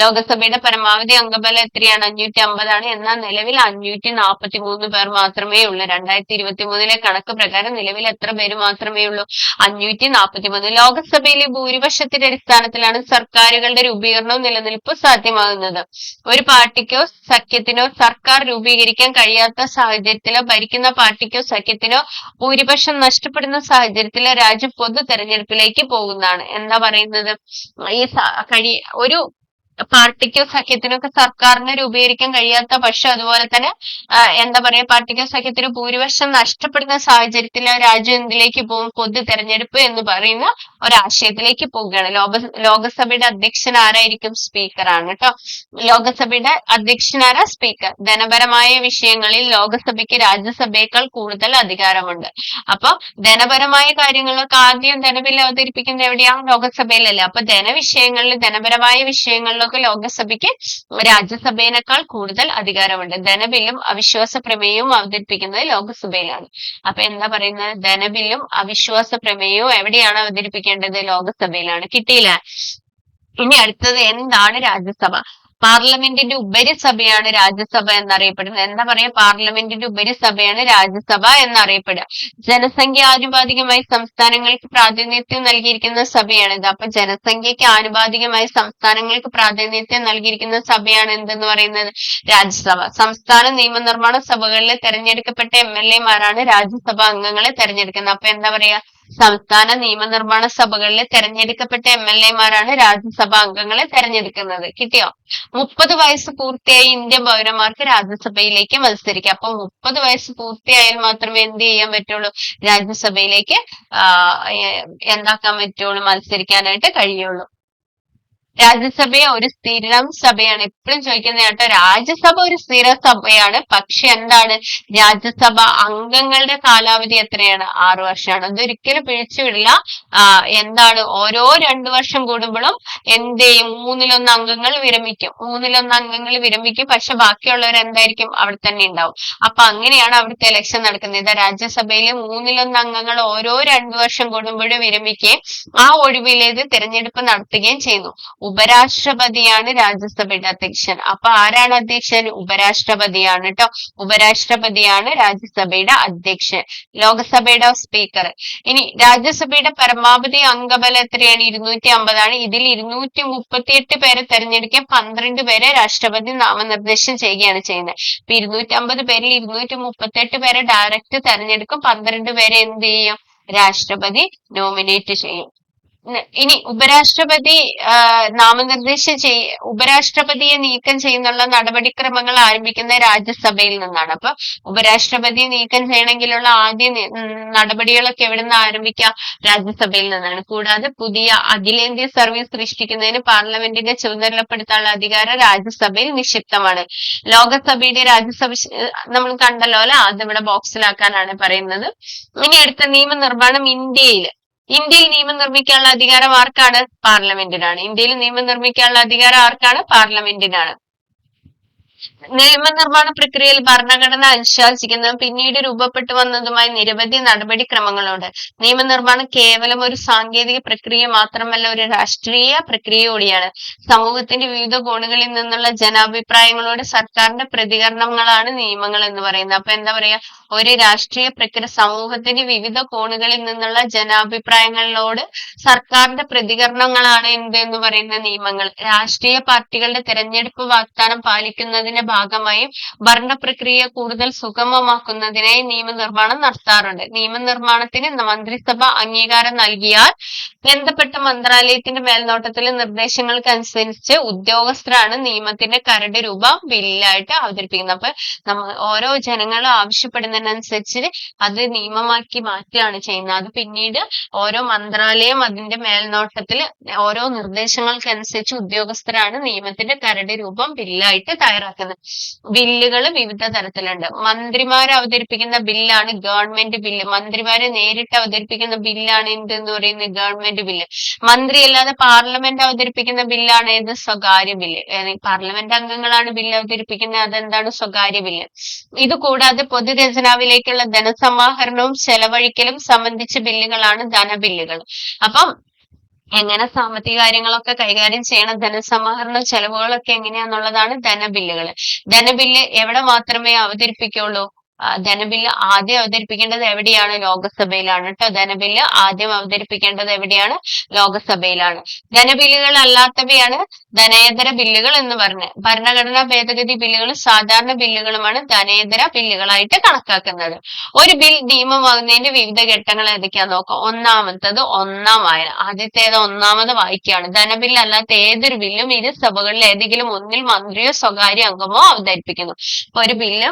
ലോകസഭയുടെ പരമാവധി അംഗബലം എത്രയാണ്? 550 ആണ്. എന്നാൽ നിലവിൽ 543 പേർ മാത്രമേ ഉള്ളൂ. 2023 കണക്ക് പ്രകാരം നിലവിൽ എത്ര പേര് മാത്രമേ ഉള്ളൂ? 543. ലോകസഭയിലെ ഭൂരിപക്ഷത്തിന്റെ അടിസ്ഥാനത്തിലാണ് സർക്കാരുകളുടെ രൂപീകരണവും നിലനിൽപ്പും സാധ്യമാകുന്നത്. ഒരു പാർട്ടിക്കോ സഖ്യത്തിനോ സർക്കാർ രൂപീകരിക്കാൻ കഴിയാത്ത സാഹചര്യത്തിലോ ഭരിക്കുന്ന പാർട്ടിക്കോ സഖ്യത്തിനോ ഭൂരിപക്ഷം നഷ്ടപ്പെടുന്ന സാഹചര്യത്തിലോ രാജ്യം പൊതു തെരഞ്ഞെടുപ്പിലേക്ക് പോകുന്നതാണ്. എന്താ പറയുന്നത്? ഒരു പാർട്ടിക്കോ സഖ്യത്തിനോ ഒക്കെ സർക്കാരിനെ രൂപീകരിക്കാൻ കഴിയാത്ത പക്ഷെ അതുപോലെ തന്നെ എന്താ പറയാ പാർട്ടിക്കോ സഖ്യത്തിന് ഭൂരിപക്ഷം നഷ്ടപ്പെടുന്ന സാഹചര്യത്തിൽ രാജ്യം എന്തിലേക്ക് പോകും? പൊതു തെരഞ്ഞെടുപ്പ് എന്ന് പറയുന്ന ഒരാശയത്തിലേക്ക് പോവുകയാണ്. ലോകസഭയുടെ അധ്യക്ഷൻ ആരായിരിക്കും? സ്പീക്കറാണ് കേട്ടോ. ലോകസഭയുടെ അധ്യക്ഷനാരാ? സ്പീക്കർ. ധനപരമായ വിഷയങ്ങളിൽ ലോകസഭയ്ക്ക് രാജ്യസഭയേക്കാൾ കൂടുതൽ അധികാരമുണ്ട്. അപ്പൊ ധനപരമായ കാര്യങ്ങളൊക്കെ ആദ്യം ധനബിൽ അവതരിപ്പിക്കുന്നത് എവിടെയാണ്? ലോകസഭയിലല്ലേ. അപ്പൊ ധനപരമായ വിഷയങ്ങളിലൊക്കെ ലോകസഭയ്ക്ക് രാജ്യസഭയേക്കാൾ കൂടുതൽ അധികാരമുണ്ട്. ധനബില്ലും അവിശ്വാസ പ്രമേയവും അവതരിപ്പിക്കുന്നത് ലോകസഭയിലാണ്. അപ്പൊ എന്താ പറയുന്നത്? ധനബില്ലും അവിശ്വാസ പ്രമേയവും എവിടെയാണ് അവതരിപ്പിക്കേണ്ടത്? ലോകസഭയിലാണ്. കിട്ടിയില്ല. ഇനി അടുത്തത് എന്താണ് രാജ്യസഭ? പാർലമെന്റിന്റെ ഉപരിസഭയാണ് രാജ്യസഭ എന്നറിയപ്പെടുന്നത്. എന്താ പറയാ? പാർലമെന്റിന്റെ ഉപരിസഭയാണ് രാജ്യസഭ എന്നറിയപ്പെടുക. ജനസംഖ്യ ആനുപാതികമായി സംസ്ഥാനങ്ങൾക്ക് പ്രാതിനിധ്യം നൽകിയിരിക്കുന്ന സഭയാണിത്. അപ്പൊ ജനസംഖ്യക്ക് ആനുപാതികമായി സംസ്ഥാനങ്ങൾക്ക് പ്രാതിനിധ്യം നൽകിയിരിക്കുന്ന സഭയാണ് എന്തെന്ന് പറയുന്നത്? രാജ്യസഭ. സംസ്ഥാന നിയമനിർമ്മാണ സഭകളിലെ തെരഞ്ഞെടുക്കപ്പെട്ട MLA-മാരാണ് രാജ്യസഭാ അംഗങ്ങളെ തെരഞ്ഞെടുക്കുന്നത്. അപ്പൊ എന്താ പറയാ? സംസ്ഥാന നിയമനിർമ്മാണ സഭകളിലെ തെരഞ്ഞെടുക്കപ്പെട്ട MLA-മാരാണ് രാജ്യസഭാ അംഗങ്ങളെ തെരഞ്ഞെടുക്കുന്നത്. കിട്ടിയോ? 30 വയസ്സ് പൂർത്തിയായി ഇന്ത്യൻ പൗരന്മാർക്ക് രാജ്യസഭയിലേക്ക് മത്സരിക്കാം. അപ്പൊ 30 വയസ്സ് പൂർത്തിയായാൽ മാത്രമേ എന്ത് ചെയ്യാൻ പറ്റുള്ളൂ? രാജ്യസഭയിലേക്ക് എന്താക്കാൻ പറ്റുള്ളൂ? മത്സരിക്കാനായിട്ട് കഴിയുള്ളൂ. രാജ്യസഭയെ ഒരു സ്ഥിരം സഭയാണ്. എപ്പോഴും ചോദിക്കുന്ന കേട്ടോ, രാജ്യസഭ ഒരു സ്ഥിര സഭയാണ്. പക്ഷെ എന്താണ്? രാജ്യസഭ അംഗങ്ങളുടെ കാലാവധി എത്രയാണ്? 6 വർഷമാണ്. അതൊരിക്കലും പിഴിച്ചുവിടില്ല. എന്താണ്? ഓരോ 2 വർഷം കൂടുമ്പോഴും എന്ത് ചെയ്യും? 1/3 അംഗങ്ങൾ വിരമിക്കും. 1/3 അംഗങ്ങൾ വിരമിക്കും. പക്ഷെ ബാക്കിയുള്ളവർ എന്തായിരിക്കും? അവിടെ തന്നെ ഉണ്ടാവും. അപ്പൊ അങ്ങനെയാണ് അവിടുത്തെ ഇലക്ഷൻ നടക്കുന്നത്. രാജ്യസഭയിലെ 1/3 അംഗങ്ങൾ ഓരോ 2 വർഷം കൂടുമ്പോഴും വിരമിക്കുകയും ആ ഒഴിവിലേത് തിരഞ്ഞെടുപ്പ് നടത്തുകയും ചെയ്യുന്നു. ഉപരാഷ്ട്രപതിയാണ് രാജ്യസഭയുടെ അധ്യക്ഷൻ. അപ്പൊ ആരാണ് അധ്യക്ഷൻ? ഉപരാഷ്ട്രപതിയാണ് കേട്ടോ. ഉപരാഷ്ട്രപതിയാണ് രാജ്യസഭയുടെ അധ്യക്ഷൻ. ലോകസഭയുടെ സ്പീക്കർ. ഇനി രാജ്യസഭയുടെ പരമാവധി അംഗബലം എത്രയാണ്? 250 ആണ്. ഇതിൽ 238 പേരെ തെരഞ്ഞെടുക്കാൻ 12 പേരെ രാഷ്ട്രപതി നാമനിർദ്ദേശം ചെയ്യുകയാണ് ചെയ്യുന്നത്. ഇപ്പൊ 250 പേരിൽ 238 പേരെ ഡയറക്റ്റ് തെരഞ്ഞെടുക്കും. 12 പേരെ എന്ത് ചെയ്യും? രാഷ്ട്രപതി നോമിനേറ്റ് ചെയ്യും. ഇനി ഉപരാഷ്ട്രപതി ഉപരാഷ്ട്രപതിയെ നീക്കം ചെയ്യുന്നുള്ള നടപടിക്രമങ്ങൾ ആരംഭിക്കുന്ന രാജ്യസഭയിൽ നിന്നാണ്. അപ്പൊ ഉപരാഷ്ട്രപതിയെ നീക്കം ചെയ്യണമെങ്കിലുള്ള ആദ്യ നടപടികളൊക്കെ എവിടെ നിന്ന് ആരംഭിക്കാം? രാജ്യസഭയിൽ നിന്നാണ്. കൂടാതെ പുതിയ അഖിലേന്ത്യാ സർവീസ് സൃഷ്ടിക്കുന്നതിന് പാർലമെന്റിന്റെ ചുമതലപ്പെടുത്താനുള്ള അധികാരം രാജ്യസഭയിൽ നിക്ഷിപ്തമാണ്. ലോകസഭയുടെ രാജ്യസഭ നമ്മൾ കണ്ടല്ലോ അല്ലെ, അതിവിടെ ബോക്സിലാക്കാനാണ് പറയുന്നത്. ഇനി അടുത്ത നിയമനിർമ്മാണം. ഇന്ത്യയിൽ നിയമം നിർമ്മിക്കാനുള്ള അധികാരം ആർക്കാണ്? പാർലമെന്റിനാണ്. ഇന്ത്യയിൽ നിയമം നിർമ്മിക്കാനുള്ള അധികാരം ആർക്കാണ്? പാർലമെന്റിനാണ്. നിയമനിർമ്മാണ പ്രക്രിയയിൽ ഭരണഘടന അനുശാസിക്കുന്നതും പിന്നീട് രൂപപ്പെട്ടു വന്നതുമായ നിരവധി നടപടിക്രമങ്ങളുണ്ട്. നിയമനിർമ്മാണം കേവലം ഒരു സാങ്കേതിക പ്രക്രിയ മാത്രമല്ല, ഒരു രാഷ്ട്രീയ പ്രക്രിയ കൂടിയാണ്. സമൂഹത്തിന്റെ വിവിധ കോണുകളിൽ നിന്നുള്ള ജനാഭിപ്രായങ്ങളോട് സർക്കാരിന്റെ പ്രതികരണങ്ങളാണ് നിയമങ്ങൾ എന്ന് പറയുന്നത്. അപ്പൊ എന്താ പറയാ? ഒരു രാഷ്ട്രീയ പ്രക്രിയ, സമൂഹത്തിന്റെ വിവിധ കോണുകളിൽ നിന്നുള്ള ജനാഭിപ്രായങ്ങളോട് സർക്കാരിന്റെ പ്രതികരണങ്ങളാണ് എന്തെന്ന് പറയുന്ന നിയമങ്ങൾ. രാഷ്ട്രീയ പാർട്ടികളുടെ തെരഞ്ഞെടുപ്പ് വാഗ്ദാനം പാലിക്കുന്നതിന്റെ ഭാഗമായി ഭരണപ്രക്രിയ കൂടുതൽ സുഗമമാക്കുന്നതിനായി നിയമനിർമ്മാണം നടത്താറുണ്ട്. നിയമനിർമ്മാണത്തിന് മന്ത്രിസഭ അംഗീകാരം നൽകിയാൽ ബന്ധപ്പെട്ട മന്ത്രാലയത്തിന്റെ മേൽനോട്ടത്തിലെ നിർദ്ദേശങ്ങൾക്കനുസരിച്ച് ഉദ്യോഗസ്ഥരാണ് നിയമത്തിന്റെ കരട് രൂപം ബില്ലായിട്ട് അവതരിപ്പിക്കുന്നത്. അപ്പൊ ഓരോ ജനങ്ങളും ആവശ്യപ്പെടുന്നതിനനുസരിച്ച് അത് നിയമമാക്കി മാറ്റുകയാണ് ചെയ്യുന്നത്. അത് പിന്നീട് ഓരോ മന്ത്രാലയം അതിന്റെ മേൽനോട്ടത്തിൽ ഓരോ നിർദ്ദേശങ്ങൾക്കനുസരിച്ച് ഉദ്യോഗസ്ഥരാണ് നിയമത്തിന്റെ കരട് രൂപം ബില്ലായിട്ട് തയ്യാറാക്കുന്നത്. നടക്കുന്നത്. ബില്ലുകൾ വിവിധ തരത്തിലുണ്ട്. മന്ത്രിമാർ അവതരിപ്പിക്കുന്ന ബില്ലാണ് ഗവൺമെന്റ് ബില്ല്. മന്ത്രിമാരെ നേരിട്ട് അവതരിപ്പിക്കുന്ന ബില്ലാണ് എന്തെന്ന് പറയുന്നത് ഗവൺമെന്റ് ബില്ല്. മന്ത്രി അല്ലാതെ പാർലമെന്റ് അവതരിപ്പിക്കുന്ന ബില്ലാണ് ഏത് സ്വകാര്യ ബില്ല്. പാർലമെന്റ് അംഗങ്ങളാണ് ബില്ല് അവതരിപ്പിക്കുന്നത്, അതെന്താണ് സ്വകാര്യ ബില്ല്. ഇത് കൂടാതെ പൊതുഖജനാവിലേക്കുള്ള ധനസമാഹരണവും ചെലവഴിക്കലും സംബന്ധിച്ച ബില്ലുകളാണ് ധനബില്ലുകൾ. അപ്പം എങ്ങനെ സാമ്പത്തിക കാര്യങ്ങളൊക്കെ കൈകാര്യം ചെയ്യണം, ധനസമാഹരണ ചെലവുകളൊക്കെ എങ്ങനെയാന്നുള്ളതാണ് ധനബില്ലുകൾ. ധനബില്ല് എവിടെ മാത്രമേ അവതരിപ്പിക്കുള്ളൂ? ധനബില്ല് ആദ്യം അവതരിപ്പിക്കേണ്ടത് എവിടെയാണ്? ലോകസഭയിലാണ് കേട്ടോ. ധനബില്ല് ആദ്യം അവതരിപ്പിക്കേണ്ടത് എവിടെയാണ്? ലോകസഭയിലാണ്. ധനബില്ലുകൾ അല്ലാത്തവയാണ് ധനേതര ബില്ലുകൾ എന്ന് പറഞ്ഞത്. ഭരണഘടനാ ഭേദഗതി ബില്ലുകൾ സാധാരണ ബില്ലുകളുമാണ് ധനേതര ബില്ലുകളായിട്ട് കണക്കാക്കുന്നത്. ഒരു ബിൽ നിയമമാകുന്നതിന്റെ വിവിധ ഘട്ടങ്ങൾ ഏതൊക്കെയാന്ന് നോക്കാം. ഒന്നാമത്തത് ഒന്നാം വായന. ആദ്യത്തേത് ഒന്നാമത് വായിക്കുകയാണ്. ധനബില്ല് അല്ലാത്ത ഏതൊരു ബില്ലും ഇരു സഭകളിൽ ഏതെങ്കിലും ഒന്നിൽ മന്ത്രിയോ സ്വകാര്യ അംഗമോ അവതരിപ്പിക്കുന്നു. ഇപ്പൊ ഒരു ബില്ല്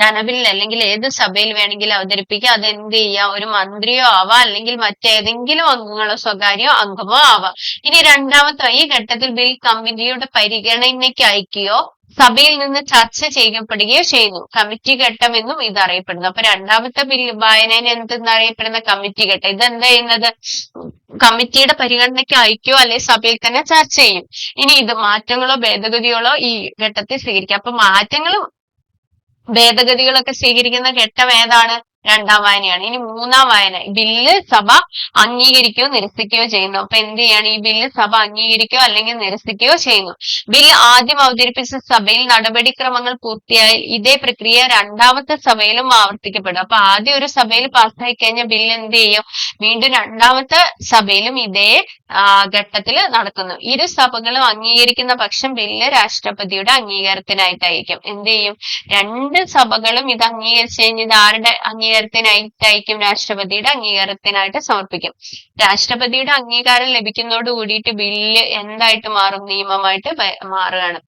ധനബില്ല് അല്ലെങ്കിൽ ഏത് സഭയിൽ വേണമെങ്കിലും അവതരിപ്പിക്കുക. അത് എന്ത് ചെയ്യാം? ഒരു മന്ത്രിയോ ആവാം, അല്ലെങ്കിൽ മറ്റേതെങ്കിലും അംഗങ്ങളോ സ്വകാര്യ അംഗമോ ആവാം. ഇനി രണ്ടാമത്തെ ഈ ഘട്ടത്തിൽ ബിൽ കമ്മിറ്റിയുടെ പരിഗണനയ്ക്ക് അയക്കുകയോ സഭയിൽ നിന്ന് ചർച്ച ചെയ്യപ്പെടുകയോ ചെയ്യുന്നു. കമ്മിറ്റി ഘട്ടം എന്നും ഇത് അറിയപ്പെടുന്നു. അപ്പൊ രണ്ടാമത്തെ ബിൽ വായനയെ എന്തെന്നറിയപ്പെടുന്ന കമ്മിറ്റി ഘട്ടം. ഇതെന്താ ചെയ്യുന്നത്? കമ്മിറ്റിയുടെ പരിഗണനയ്ക്ക് അയക്കുകയോ അല്ലെ സഭയിൽ തന്നെ ചർച്ച ചെയ്യും. ഇനി ഇത് മാറ്റങ്ങളോ ഭേദഗതികളോ ഈ ഘട്ടത്തിൽ സ്വീകരിക്കാം. അപ്പൊ മാറ്റങ്ങളും ഭേദഗതികളൊക്കെ സ്വീകരിക്കുന്ന ഘട്ടം ഏതാണ്? രണ്ടാം വായനയാണ്. ഇനി മൂന്നാം വായന. ബില്ല് സഭ അംഗീകരിക്കുകയോ നിരസിക്കുകയോ ചെയ്യുന്നു. അപ്പൊ എന്ത് ചെയ്യാണ്? ഈ ബില്ല് സഭ അംഗീകരിക്കുകയോ അല്ലെങ്കിൽ നിരസിക്കുകയോ ചെയ്യുന്നു. ബില്ല് ആദ്യം അവതരിപ്പിച്ച സഭയിൽ നടപടിക്രമങ്ങൾ പൂർത്തിയായാൽ ഇതേ പ്രക്രിയ രണ്ടാമത്തെ സഭയിലും ആവർത്തിക്കപ്പെടും. അപ്പൊ ആദ്യം ഒരു സഭയിൽ പാസ്സായി കഴിഞ്ഞ ബില്ല് എന്ത് ചെയ്യും? വീണ്ടും രണ്ടാമത്തെ സഭയിലും ഇതേ ഘട്ടത്തിൽ നടക്കുന്നു. ഇരു സഭകളും അംഗീകരിക്കുന്ന പക്ഷം ബില്ല് രാഷ്ട്രപതിയുടെ അംഗീകാരത്തിനായിട്ടായിരിക്കും. എന്ത് ചെയ്യും? രണ്ട് സഭകളും ഇത് അംഗീകരിച്ചു കഴിഞ്ഞാൽ ഇത് ആരുടെ അംഗീകാരത്തിനായിട്ടായിരിക്കും? രാഷ്ട്രപതിയുടെ അംഗീകാരത്തിനായിട്ട് സമർപ്പിക്കും. രാഷ്ട്രപതിയുടെ അംഗീകാരം ലഭിക്കുന്നതോട് കൂടിയിട്ട് ബില്ല് എന്തായിട്ട് മാറും? നിയമമായിട്ട് മാറുകയാണ്.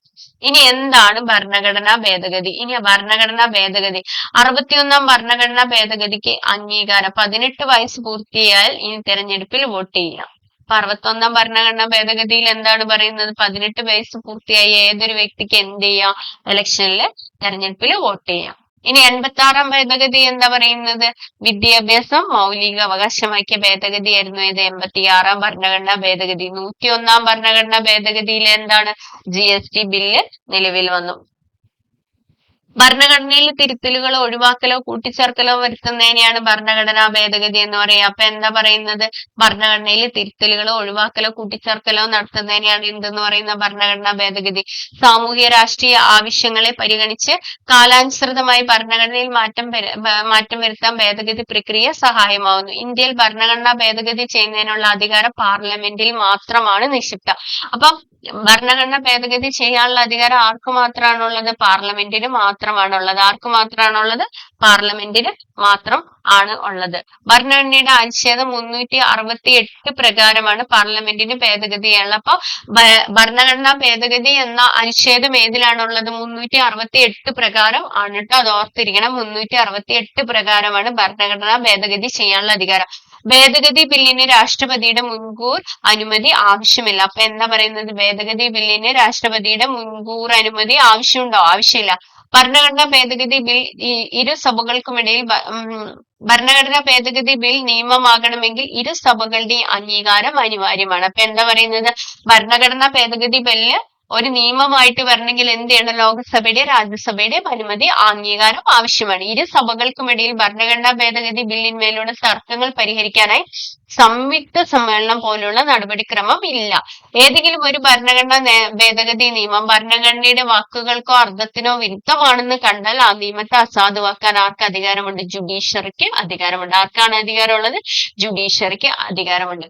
ഇനി എന്താണ് ഭരണഘടനാ ഭേദഗതി? ഇനി ഭരണഘടനാ ഭേദഗതി 61ാം ഭരണഘടനാ ഭേദഗതിക്ക് അംഗീകാരം 18 വയസ്സ് പൂർത്തിയായാൽ ഇനി തെരഞ്ഞെടുപ്പിൽ വോട്ട് ചെയ്യാം. 61ാം ഭരണഘടനാ ഭേദഗതിയിൽ എന്താണ് പറയുന്നത്? 18 വയസ്സ് പൂർത്തിയായ ഏതൊരു വ്യക്തിക്ക് എന്ത് ചെയ്യാം? ഇലക്ഷനിൽ തെരഞ്ഞെടുപ്പിൽ വോട്ട് ചെയ്യാം. ഇനി 86ാം ഭേദഗതി എന്താ പറയുന്നത്? വിദ്യാഭ്യാസം മൗലിക അവകാശമാക്കിയ ഭേദഗതിയായിരുന്നു ഇത് 86ാം ഭരണഘടനാ ഭേദഗതി. 101ാം ഭരണഘടനാ ഭേദഗതിയിൽ എന്താണ്? GST ബില്ല് നിലവിൽ വന്നു. ഭരണഘടനയിൽ തിരുത്തലുകളോ ഒഴിവാക്കലോ കൂട്ടിച്ചേർക്കലോ വരുത്തുന്നതിനെയാണ് ഭരണഘടനാ ഭേദഗതി എന്ന് പറയുക. അപ്പൊ എന്താ പറയുന്നത്? ഭരണഘടനയിൽ തിരുത്തലുകളോ ഒഴിവാക്കലോ കൂട്ടിച്ചേർക്കലോ നടത്തുന്നതിനെയാണ് എന്തെന്ന് പറയുന്ന ഭരണഘടനാ ഭേദഗതി. സാമൂഹ്യ രാഷ്ട്രീയ ആവശ്യങ്ങളെ പരിഗണിച്ച് കാലാനുസൃതമായി ഭരണഘടനയിൽ മാറ്റം വരുത്താൻ ഭേദഗതി പ്രക്രിയ സഹായമാവുന്നു. ഇന്ത്യയിൽ ഭരണഘടനാ ഭേദഗതി ചെയ്യുന്നതിനുള്ള അധികാരം പാർലമെന്റിൽ മാത്രമാണ് നിക്ഷിപ്തം. അപ്പം ഭരണഘടന ഭേദഗതി ചെയ്യാനുള്ള അധികാരം ആർക്ക് മാത്രമാണുള്ളത്? പാർലമെന്റിന് മാത്രമാണുള്ളത്. ആർക്ക് മാത്രമാണുള്ളത്? പാർലമെന്റിന് മാത്രം ആണ് ഉള്ളത്. ഭരണഘടനയുടെ അനുച്ഛേദം 368 പ്രകാരമാണ് പാർലമെന്റിന് ഭേദഗതി ചെയ്യാനുള്ളത്. അപ്പൊ ഭരണഘടനാ ഭേദഗതി എന്ന അനുച്ഛേദം ഏതിലാണുള്ളത്? 368 പ്രകാരം ആണ് കേട്ടോ. അത് ഓർത്തിരിക്കണം. 368 പ്രകാരമാണ് ഭരണഘടനാ ഭേദഗതി ചെയ്യാനുള്ള അധികാരം. ഭേദഗതി ബില്ലിന് രാഷ്ട്രപതിയുടെ മുൻകൂർ അനുമതി ആവശ്യമില്ല. അപ്പൊ എന്താ പറയുന്നത്? ഭേദഗതി ബില്ലിന് രാഷ്ട്രപതിയുടെ മുൻകൂർ അനുമതി ആവശ്യമുണ്ടോ? ആവശ്യമില്ല. ഭരണഘടനാ ഭേദഗതി ബിൽ ഇരു സഭകൾക്കുമിടയിൽ ഭരണഘടനാ ഭേദഗതി ബിൽ നിയമമാകണമെങ്കിൽ ഇരു സഭകളുടെയും അംഗീകാരം അനിവാര്യമാണ്. അപ്പൊ എന്താ പറയുന്നത്? ഭരണഘടനാ ഭേദഗതി ബില്ല് ഒരു നിയമമായിട്ട് വരണമെങ്കിൽ എന്ത് ചെയ്യണം? ലോകസഭയുടെ രാജ്യസഭയുടെ അനുമതി അംഗീകാരം ആവശ്യമാണ്. ഇരു സഭകൾക്കുമിടയിൽ ഭരണഘടനാ ഭേദഗതി ബില്ലിന്മേലുള്ള തർക്കങ്ങൾ പരിഹരിക്കാനായി സംയുക്ത സമ്മേളനം പോലുള്ള നടപടിക്രമം ഇല്ല. ഏതെങ്കിലും ഒരു ഭരണഘടനാ ഭേദഗതി നിയമം ഭരണഘടനയുടെ വാക്കുകൾക്കോ അർത്ഥത്തിനോ വിരുദ്ധമാണെന്ന് കണ്ടാൽ ആ നിയമത്തെ അസാധുവാക്കാൻ ആർക്ക് അധികാരമുണ്ട്? ജുഡീഷ്യറിക്ക് അധികാരമുണ്ട്. ആർക്കാണ് അധികാരമുള്ളത്? ജുഡീഷ്യറിക്ക് അധികാരമുണ്ട്.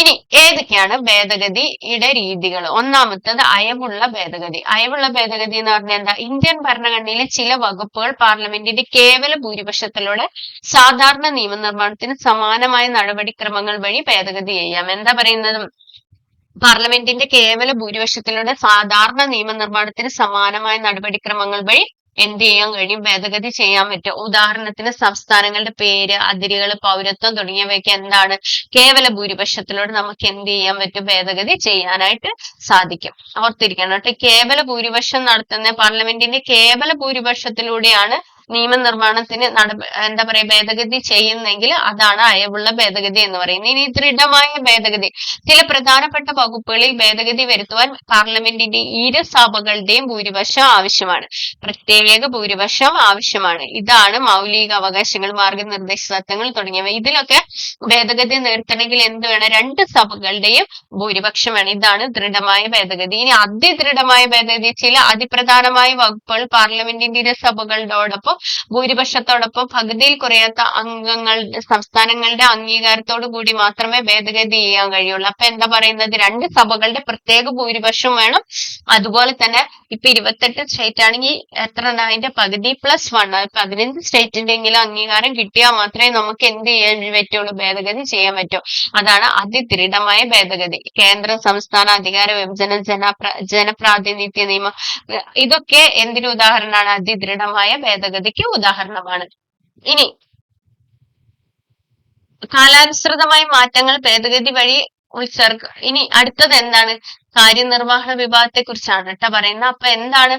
ഇനി ഏതൊക്കെയാണ് ഭേദഗതിയുടെ രീതികൾ? ഒന്നാമത്തത് അയവുള്ള ഭേദഗതി. അയവുള്ള ഭേദഗതി എന്ന് പറഞ്ഞാൽ എന്താ? ഇന്ത്യൻ ഭരണഘടനയിലെ ചില വകുപ്പുകൾ പാർലമെന്റിന്റെ കേവല ഭൂരിപക്ഷത്തിലൂടെ സാധാരണ നിയമനിർമ്മാണത്തിന് സമാനമായ നടപടിക്രമങ്ങൾ വഴി ഭേദഗതി ചെയ്യാം. എന്താ പറയുന്നത്? പാർലമെന്റിന്റെ കേവല ഭൂരിപക്ഷത്തിലൂടെ സാധാരണ നിയമനിർമ്മാണത്തിന് സമാനമായ നടപടിക്രമങ്ങൾ വഴി എന്ത് ചെയ്യാൻ കഴിയും, ഭേദഗതി ചെയ്യാൻ പറ്റും. ഉദാഹരണത്തിന് സംസ്ഥാനങ്ങളുടെ പേര്, അതിരുകൾ, പൗരത്വം തുടങ്ങിയവയ്ക്ക് എന്താണ് കേവല ഭൂരിപക്ഷത്തിലൂടെ നമുക്ക് എന്ത് ചെയ്യാൻ പറ്റും, ഭേദഗതി ചെയ്യാനായിട്ട് സാധിക്കും. ഓർത്തിരിക്കണം കേട്ടോ. കേവല ഭൂരിപക്ഷം നടത്തുന്ന പാർലമെന്റിന്റെ കേവല ഭൂരിപക്ഷത്തിലൂടെയാണ് നിയമനിർമ്മാണത്തിന് എന്താ പറയാ ഭേദഗതി ചെയ്യുന്നെങ്കിൽ അതാണ് അയവുള്ള ഭേദഗതി എന്ന് പറയുന്നത്. ഇനി ദൃഢമായ ഭേദഗതി, ചില പ്രധാനപ്പെട്ട വകുപ്പുകളിൽ ഭേദഗതി വരുത്തുവാൻ പാർലമെന്റിന്റെ ഇരുസഭകളുടെയും ഭൂരിപക്ഷം ആവശ്യമാണ്. പ്രത്യേക ഭൂരിപക്ഷം ആവശ്യമാണ്. ഇതാണ് മൗലിക അവകാശങ്ങൾ, മാർഗനിർദ്ദേശ തത്വങ്ങൾ തുടങ്ങിയവ. ഇതിലൊക്കെ ഭേദഗതി നിർത്തണമെങ്കിൽ എന്ത് വേണം, രണ്ട് സഭകളുടെയും ഭൂരിപക്ഷം വേണം. ഇതാണ് ദൃഢമായ ഭേദഗതി. ഇനി അതിദൃഢമായ ഭേദഗതി, ചില അതിപ്രധാനമായ വകുപ്പുകൾ പാർലമെന്റിന്റെ ഇരുസഭകളോടൊപ്പം ഭൂരിപക്ഷത്തോടൊപ്പം പകുതിയിൽ കുറയാത്ത സംസ്ഥാനങ്ങളുടെ അംഗീകാരത്തോടു കൂടി മാത്രമേ ഭേദഗതി ചെയ്യാൻ കഴിയുള്ളൂ. അപ്പൊ എന്താ പറയുന്നത്, രണ്ട് സഭകളുടെ പ്രത്യേക ഭൂരിപക്ഷം വേണം. അതുപോലെ തന്നെ ഇപ്പൊ 28 സ്റ്റേറ്റ് ആണെങ്കിൽ എത്ര, അതിന്റെ പകുതി +1, 15 സ്റ്റേറ്റിന്റെ എങ്കിലും അംഗീകാരം കിട്ടിയാൽ മാത്രമേ നമുക്ക് എന്ത് ചെയ്യാൻ പറ്റുള്ളൂ, ഭേദഗതി ചെയ്യാൻ പറ്റൂ. അതാണ് അതിദൃഢമായ ഭേദഗതി. കേന്ദ്ര സംസ്ഥാന അധികാര വിഭജനം, ജനപ്രാതിനിധ്യ നിയമം, ഇതൊക്കെ എന്തിനു ഉദാഹരണമാണ്, അതിദൃഢമായ ഭേദഗതിക്ക് ഉദാഹരണമാണ്. ഇനി കാലാനുസൃതമായ മാറ്റങ്ങൾ ഭേദഗതി വഴി ഇനി അടുത്തത് എന്താണ്, കാര്യനിർവഹണ വിഭാഗത്തെ കുറിച്ചാണ് കേട്ടോ പറയുന്നത്. അപ്പൊ എന്താണ്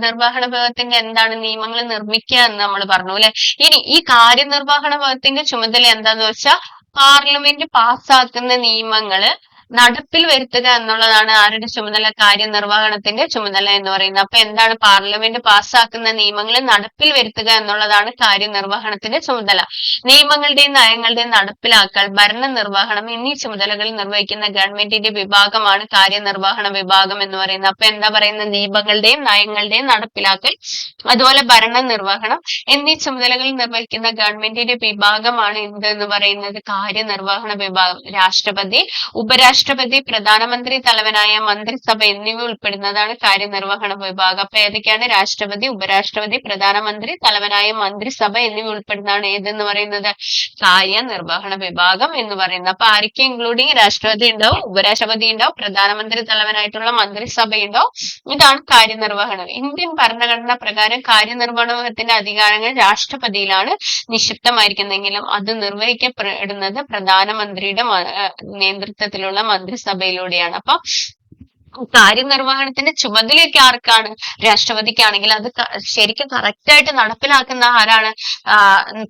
നിർവഹണ വിഭാഗത്തിന്റെ എന്താണ്, നിയമങ്ങൾ നിർമ്മിക്കുക എന്ന് നമ്മൾ പറഞ്ഞു അല്ലെ. ഇനി ഈ കാര്യനിർവഹണ വിഭാഗത്തിന്റെ ചുമതല എന്താന്ന് വെച്ചാൽ പാർലമെന്റ് പാസ്സാക്കുന്ന നിയമങ്ങള് നടപ്പിൽ വരുത്തുക എന്നുള്ളതാണ് ആരുടെ ചുമതല, കാര്യനിർവഹണത്തിന്റെ ചുമതല എന്ന് പറയുന്നത്. അപ്പൊ എന്താണ്, പാർലമെന്റ് പാസ്സാക്കുന്ന നിയമങ്ങൾ നടപ്പിൽ വരുത്തുക എന്നുള്ളതാണ് കാര്യനിർവഹണത്തിന്റെ ചുമതല. നിയമങ്ങളുടെയും നയങ്ങളുടെയും നടപ്പിലാക്കൽ, ഭരണനിർവഹണം എന്നീ ചുമതലകൾ നിർവഹിക്കുന്ന ഗവൺമെന്റിന്റെ വിഭാഗമാണ് കാര്യനിർവഹണ വിഭാഗം എന്ന് പറയുന്നത്. അപ്പൊ എന്താ പറയുന്നത്, നിയമങ്ങളുടെയും നയങ്ങളുടെയും നടപ്പിലാക്കൽ, അതുപോലെ ഭരണനിർവഹണം എന്നീ ചുമതലകൾ നിർവഹിക്കുന്ന ഗവൺമെന്റിന്റെ വിഭാഗമാണ് എന്തെന്ന് പറയുന്നത്, കാര്യനിർവഹണ വിഭാഗം. രാഷ്ട്രപതി, ഉപരാഷ്ട്രപതി, പ്രധാനമന്ത്രി തലവനായ മന്ത്രിസഭ എന്നിവ ഉൾപ്പെടുന്നതാണ് കാര്യനിർവഹണ വിഭാഗം. അപ്പൊ ഏതൊക്കെയാണ്, രാഷ്ട്രപതി, ഉപരാഷ്ട്രപതി, പ്രധാനമന്ത്രി തലവനായ മന്ത്രിസഭ എന്നിവ ഉൾപ്പെടുന്നതാണ് ഏതെന്ന് പറയുന്നത്, കാര്യനിർവഹണ വിഭാഗം എന്ന് പറയുന്നത്. അപ്പൊ ആരൊക്കെ ഇൻക്ലൂഡിങ്, രാഷ്ട്രപതി ഉണ്ടാവും, ഉപരാഷ്ട്രപതി ഉണ്ടാവും, പ്രധാനമന്ത്രി തലവനായിട്ടുള്ള മന്ത്രിസഭ ഉണ്ടാവും. ഇതാണ് കാര്യനിർവഹണം. ഇന്ത്യൻ ഭരണഘടന പ്രകാരം കാര്യനിർവഹണത്തിന്റെ അധികാരങ്ങൾ രാഷ്ട്രപതിയിലാണ് നിക്ഷിപ്തമായിരിക്കുന്നെങ്കിലും അത് നിർവഹിക്കപ്പെടുന്നത് പ്രധാനമന്ത്രിയുടെ നേതൃത്വത്തിലുള്ള മന്ത്രിസഭയിലൂടെയാണ്. അപ്പൊ കാര്യനിർവഹണത്തിന്റെ ചുമതലയൊക്കെ ആർക്കാണ്, രാഷ്ട്രപതിക്കാണെങ്കിൽ അത് ശരിക്കും കറക്റ്റായിട്ട് നടപ്പിലാക്കുന്ന ആരാണ്,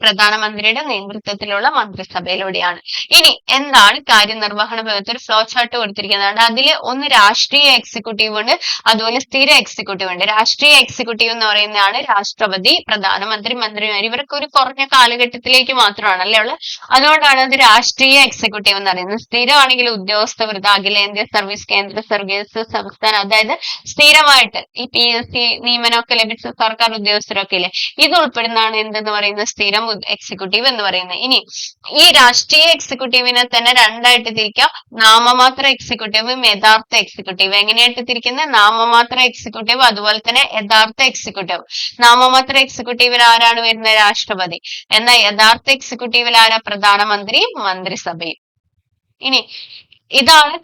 പ്രധാനമന്ത്രിയുടെ നേതൃത്വത്തിലുള്ള മന്ത്രിസഭയിലൂടെയാണ്. ഇനി എന്താണ് കാര്യനിർവഹണ വിഭാഗത്തിൽ ഫ്ലോ ചാർട്ട് കൊടുത്തിരിക്കുന്നത്, അതിൽ ഒന്ന് രാഷ്ട്രീയ എക്സിക്യൂട്ടീവ് ഉണ്ട്, അതുപോലെ സ്ഥിര എക്സിക്യൂട്ടീവ് ഉണ്ട്. രാഷ്ട്രീയ എക്സിക്യൂട്ടീവ് എന്ന് പറയുന്നതാണ് രാഷ്ട്രപതി, പ്രധാനമന്ത്രി, മന്ത്രിമാർ, ഇവർക്ക് ഒരു കുറഞ്ഞ കാലഘട്ടത്തിലേക്ക് മാത്രമാണ് അല്ലേ ഉള്ളത്. അതുകൊണ്ടാണ് അത് രാഷ്ട്രീയ എക്സിക്യൂട്ടീവ് എന്ന് പറയുന്നത്. സ്ഥിരമാണെങ്കിൽ ഉദ്യോഗസ്ഥ വൃന്ദ, അഖിലേന്ത്യാ സർവീസ്, കേന്ദ്ര സർവീസ്, സംസ്ഥാനം, അതായത് സ്ഥിരമായിട്ട് ഈ PSC നിയമനമൊക്കെ ലഭിച്ച സർക്കാർ ഉദ്യോഗസ്ഥരൊക്കെ ഇല്ലേ, ഇത് ഉൾപ്പെടുന്നതാണ് എന്തെന്ന് പറയുന്നത്, സ്ഥിരം എക്സിക്യൂട്ടീവ് എന്ന് പറയുന്നത്. ഇനി ഈ രാഷ്ട്രീയ എക്സിക്യൂട്ടീവിനെ തന്നെ രണ്ടായിട്ട് തിരിക്കാം, നാമമാത്ര എക്സിക്യൂട്ടീവും യഥാർത്ഥ എക്സിക്യൂട്ടീവ്. എങ്ങനെയായിട്ട് തിരിക്കുന്നത്, നാമമാത്ര എക്സിക്യൂട്ടീവ്, അതുപോലെ തന്നെ യഥാർത്ഥ എക്സിക്യൂട്ടീവ്. നാമമാത്ര എക്സിക്യൂട്ടീവിൽ ആരാണ് വരുന്നത്, രാഷ്ട്രപതി. എന്നാൽ യഥാർത്ഥ എക്സിക്യൂട്ടീവിൽ ആരാ, പ്രധാനമന്ത്രി, മന്ത്രിസഭയും. ഇനി ഇതാണ്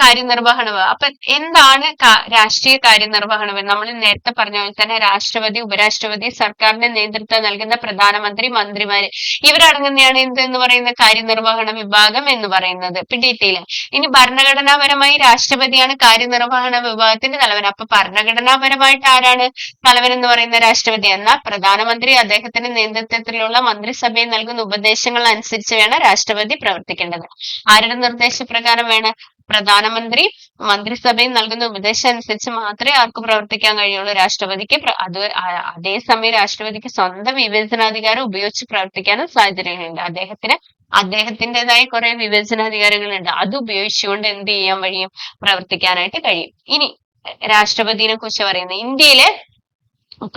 കാര്യനിർവഹണ. അപ്പൊ എന്താണ് രാഷ്ട്രീയ കാര്യനിർവഹണ? നമ്മൾ നേരത്തെ പറഞ്ഞ പോലെ തന്നെ രാഷ്ട്രപതി, ഉപരാഷ്ട്രപതി, സർക്കാരിന്റെ നേതൃത്വം നൽകുന്ന പ്രധാനമന്ത്രി, മന്ത്രിമാര്, ഇവരടങ്ങുന്നതാണ് എന്തെന്ന് പറയുന്ന കാര്യനിർവഹണ വിഭാഗം എന്ന് പറയുന്നത്. പിടിയിട്ടില്ല. ഇനി ഭരണഘടനാപരമായി രാഷ്ട്രപതിയാണ് കാര്യനിർവഹണ വിഭാഗത്തിന്റെ തലവൻ. അപ്പൊ ഭരണഘടനാപരമായിട്ട് ആരാണ് തലവൻ എന്ന് പറയുന്ന, രാഷ്ട്രപതി. എന്നാൽ പ്രധാനമന്ത്രി അദ്ദേഹത്തിന്റെ നേതൃത്വത്തിലുള്ള മന്ത്രിസഭയിൽ നൽകുന്ന ഉപദേശങ്ങൾ അനുസരിച്ച് വേണം രാഷ്ട്രപതി പ്രവർത്തിക്കേണ്ടത്. ആരുടെ നിർദ്ദേശപ്രകാരം വേണം, പ്രധാനമന്ത്രി മന്ത്രിസഭയിൽ നൽകുന്ന ഉപദേശം അനുസരിച്ച് മാത്രമേ ആർക്ക് പ്രവർത്തിക്കാൻ കഴിയുള്ളൂ, രാഷ്ട്രപതിക്ക്. അതേസമയം രാഷ്ട്രപതിക്ക് സ്വന്തം വിവേചനാധികാരം ഉപയോഗിച്ച് പ്രവർത്തിക്കാനും സാഹചര്യങ്ങളുണ്ട്. അദ്ദേഹത്തിൻ്റെതായ കുറെ വിവേചനാധികാരങ്ങളുണ്ട്. അത് ഉപയോഗിച്ചുകൊണ്ട് എന്ത് ചെയ്യാൻ കഴിയും, പ്രവർത്തിക്കാനായിട്ട് കഴിയും. ഇനി രാഷ്ട്രപതിനെ കുറിച്ച് പറയുന്നത്, ഇന്ത്യയിലെ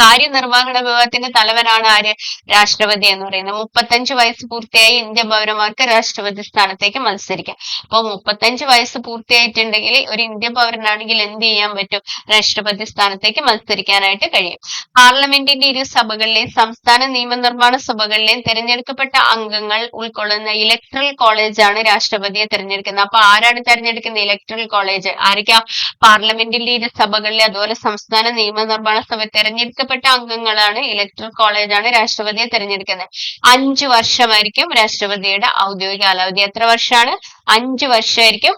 കാര്യനിർവഹണ വിഭാഗത്തിന്റെ തലവനാണ് ആര്? രാഷ്ട്രപതി എന്ന് പറയുന്നത്. 35 വയസ്സ് പൂർത്തിയായി ഇന്ത്യൻ പൗരന്മാർക്ക് രാഷ്ട്രപതി സ്ഥാനത്തേക്ക് മത്സരിക്കാം. അപ്പൊ 35 വയസ്സ് പൂർത്തിയായിട്ടുണ്ടെങ്കിൽ ഒരു ഇന്ത്യൻ പൗരനാണെങ്കിൽ എന്ത് ചെയ്യാൻ പറ്റും? രാഷ്ട്രപതി സ്ഥാനത്തേക്ക് മത്സരിക്കാനായിട്ട് കഴിയും. പാർലമെന്റിന്റെ ഇരു സഭകളിലെയും സംസ്ഥാന നിയമനിർമ്മാണ സഭകളിലെയും തിരഞ്ഞെടുക്കപ്പെട്ട അംഗങ്ങൾ ഉൾക്കൊള്ളുന്ന ഇലക്ട്രൽ കോളേജാണ് രാഷ്ട്രപതിയെ തിരഞ്ഞെടുക്കുന്നത്. അപ്പൊ ആരാണ് തിരഞ്ഞെടുക്കുന്നത്? Electoral college. ആരൊക്കെയാ? പാർലമെന്റിന്റെ ഇരു സഭകളിലെ അതുപോലെ സംസ്ഥാന നിയമനിർമ്മാണ സഭ തിരഞ്ഞെടുക്കപ്പെട്ട അംഗങ്ങളാണ് ഇലക്ട്രൽ കോളേജാണ് രാഷ്ട്രപതിയെ തിരഞ്ഞെടുക്കുന്നത്. 5 വർഷമായിരിക്കും രാഷ്ട്രപതിയുടെ ഔദ്യോഗിക കാലാവധി. എത്ര വർഷമാണ്? 5 വർഷമായിരിക്കും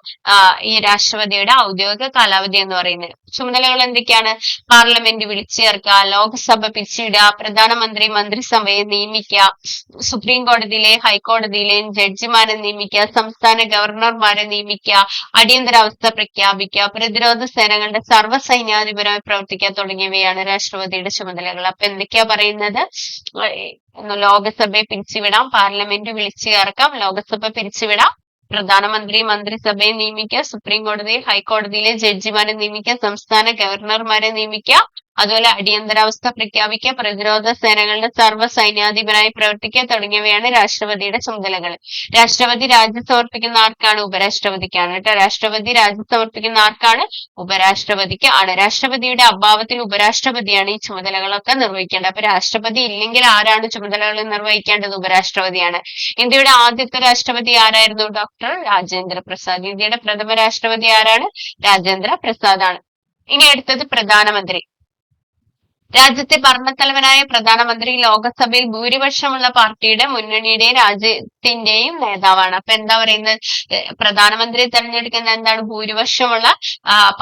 ഈ രാഷ്ട്രപതിയുടെ ഔദ്യോഗിക കാലാവധി എന്ന് പറയുന്നത്. ചുമതലകൾ എന്തൊക്കെയാണ്? പാർലമെന്റ് വിളിച്ചു ചേർക്കുക, ലോക്സഭ പിരിച്ചുവിടുക, പ്രധാനമന്ത്രി മന്ത്രിസഭയെ നിയമിക്കുക, സുപ്രീം കോടതിയിലെയും ഹൈക്കോടതിയിലെയും ജഡ്ജിമാരെ നിയമിക്കുക, സംസ്ഥാന ഗവർണർമാരെ നിയമിക്കുക, അടിയന്തരാവസ്ഥ പ്രഖ്യാപിക്കുക, പ്രതിരോധ സേനകളുടെ സർവ്വസൈന്യാധിപരായി പ്രവർത്തിക്കുക തുടങ്ങിയവയാണ് രാഷ്ട്രപതിയുടെ ചുമതലകൾ. അപ്പൊ എന്തൊക്കെയാ പറയുന്നത്? ലോകസഭയെ പിരിച്ചുവിടാം, പാർലമെന്റ് വിളിച്ചു ചേർക്കാം, ലോകസഭ പിരിച്ചുവിടാം, പ്രധാനമന്ത്രി മന്ത്രിസഭയെ നിയമിക്കുക, സുപ്രീം കോടതി ഹൈക്കോടതിയിലെ ജഡ്ജിമാരെ നിയമിക്കുക, സംസ്ഥാന ഗവർണർമാരെ നിയമിക്കുക, അതുപോലെ അടിയന്തരാവസ്ഥ പ്രഖ്യാപിക്കുക, പ്രതിരോധ സേനകളുടെ സർവ്വ സൈന്യാധിപനായി പ്രവർത്തിക്കുക തുടങ്ങിയവയാണ് രാഷ്ട്രപതിയുടെ ചുമതലകൾ. രാഷ്ട്രപതി രാജ്യം സമർപ്പിക്കുന്ന ആർക്കാണ്? ഉപരാഷ്ട്രപതിക്കാണ് കേട്ടോ. രാഷ്ട്രപതി രാജ്യം സമർപ്പിക്കുന്ന ആർക്കാണ്? ഉപരാഷ്ട്രപതിക്ക് ആണ്. രാഷ്ട്രപതിയുടെ അഭാവത്തിൽ ഉപരാഷ്ട്രപതിയാണ് ഈ ചുമതലകളൊക്കെ നിർവഹിക്കേണ്ടത്. അപ്പൊ രാഷ്ട്രപതി ഇല്ലെങ്കിൽ ആരാണ് ചുമതലകൾ നിർവഹിക്കേണ്ടത്? ഉപരാഷ്ട്രപതിയാണ്. ഇന്ത്യയുടെ ആദ്യത്തെ രാഷ്ട്രപതി ആരായിരുന്നു? ഡോക്ടർ രാജേന്ദ്ര പ്രസാദ്. ഇന്ത്യയുടെ പ്രഥമ രാഷ്ട്രപതി ആരാണ്? രാജേന്ദ്ര പ്രസാദ് ആണ്. ഇനി അടുത്തത് പ്രധാനമന്ത്രി. രാജ്യത്തെ ഭരണത്തലവനായ പ്രധാനമന്ത്രി ലോകസഭയിൽ ഭൂരിപക്ഷമുള്ള പാർട്ടിയുടെ മുന്നണിയുടെയും രാജ്യത്തിന്റെയും നേതാവാണ്. അപ്പൊ എന്താ പറയുന്നത്? പ്രധാനമന്ത്രിയെ തെരഞ്ഞെടുക്കുന്ന എന്താണ്? ഭൂരിപക്ഷമുള്ള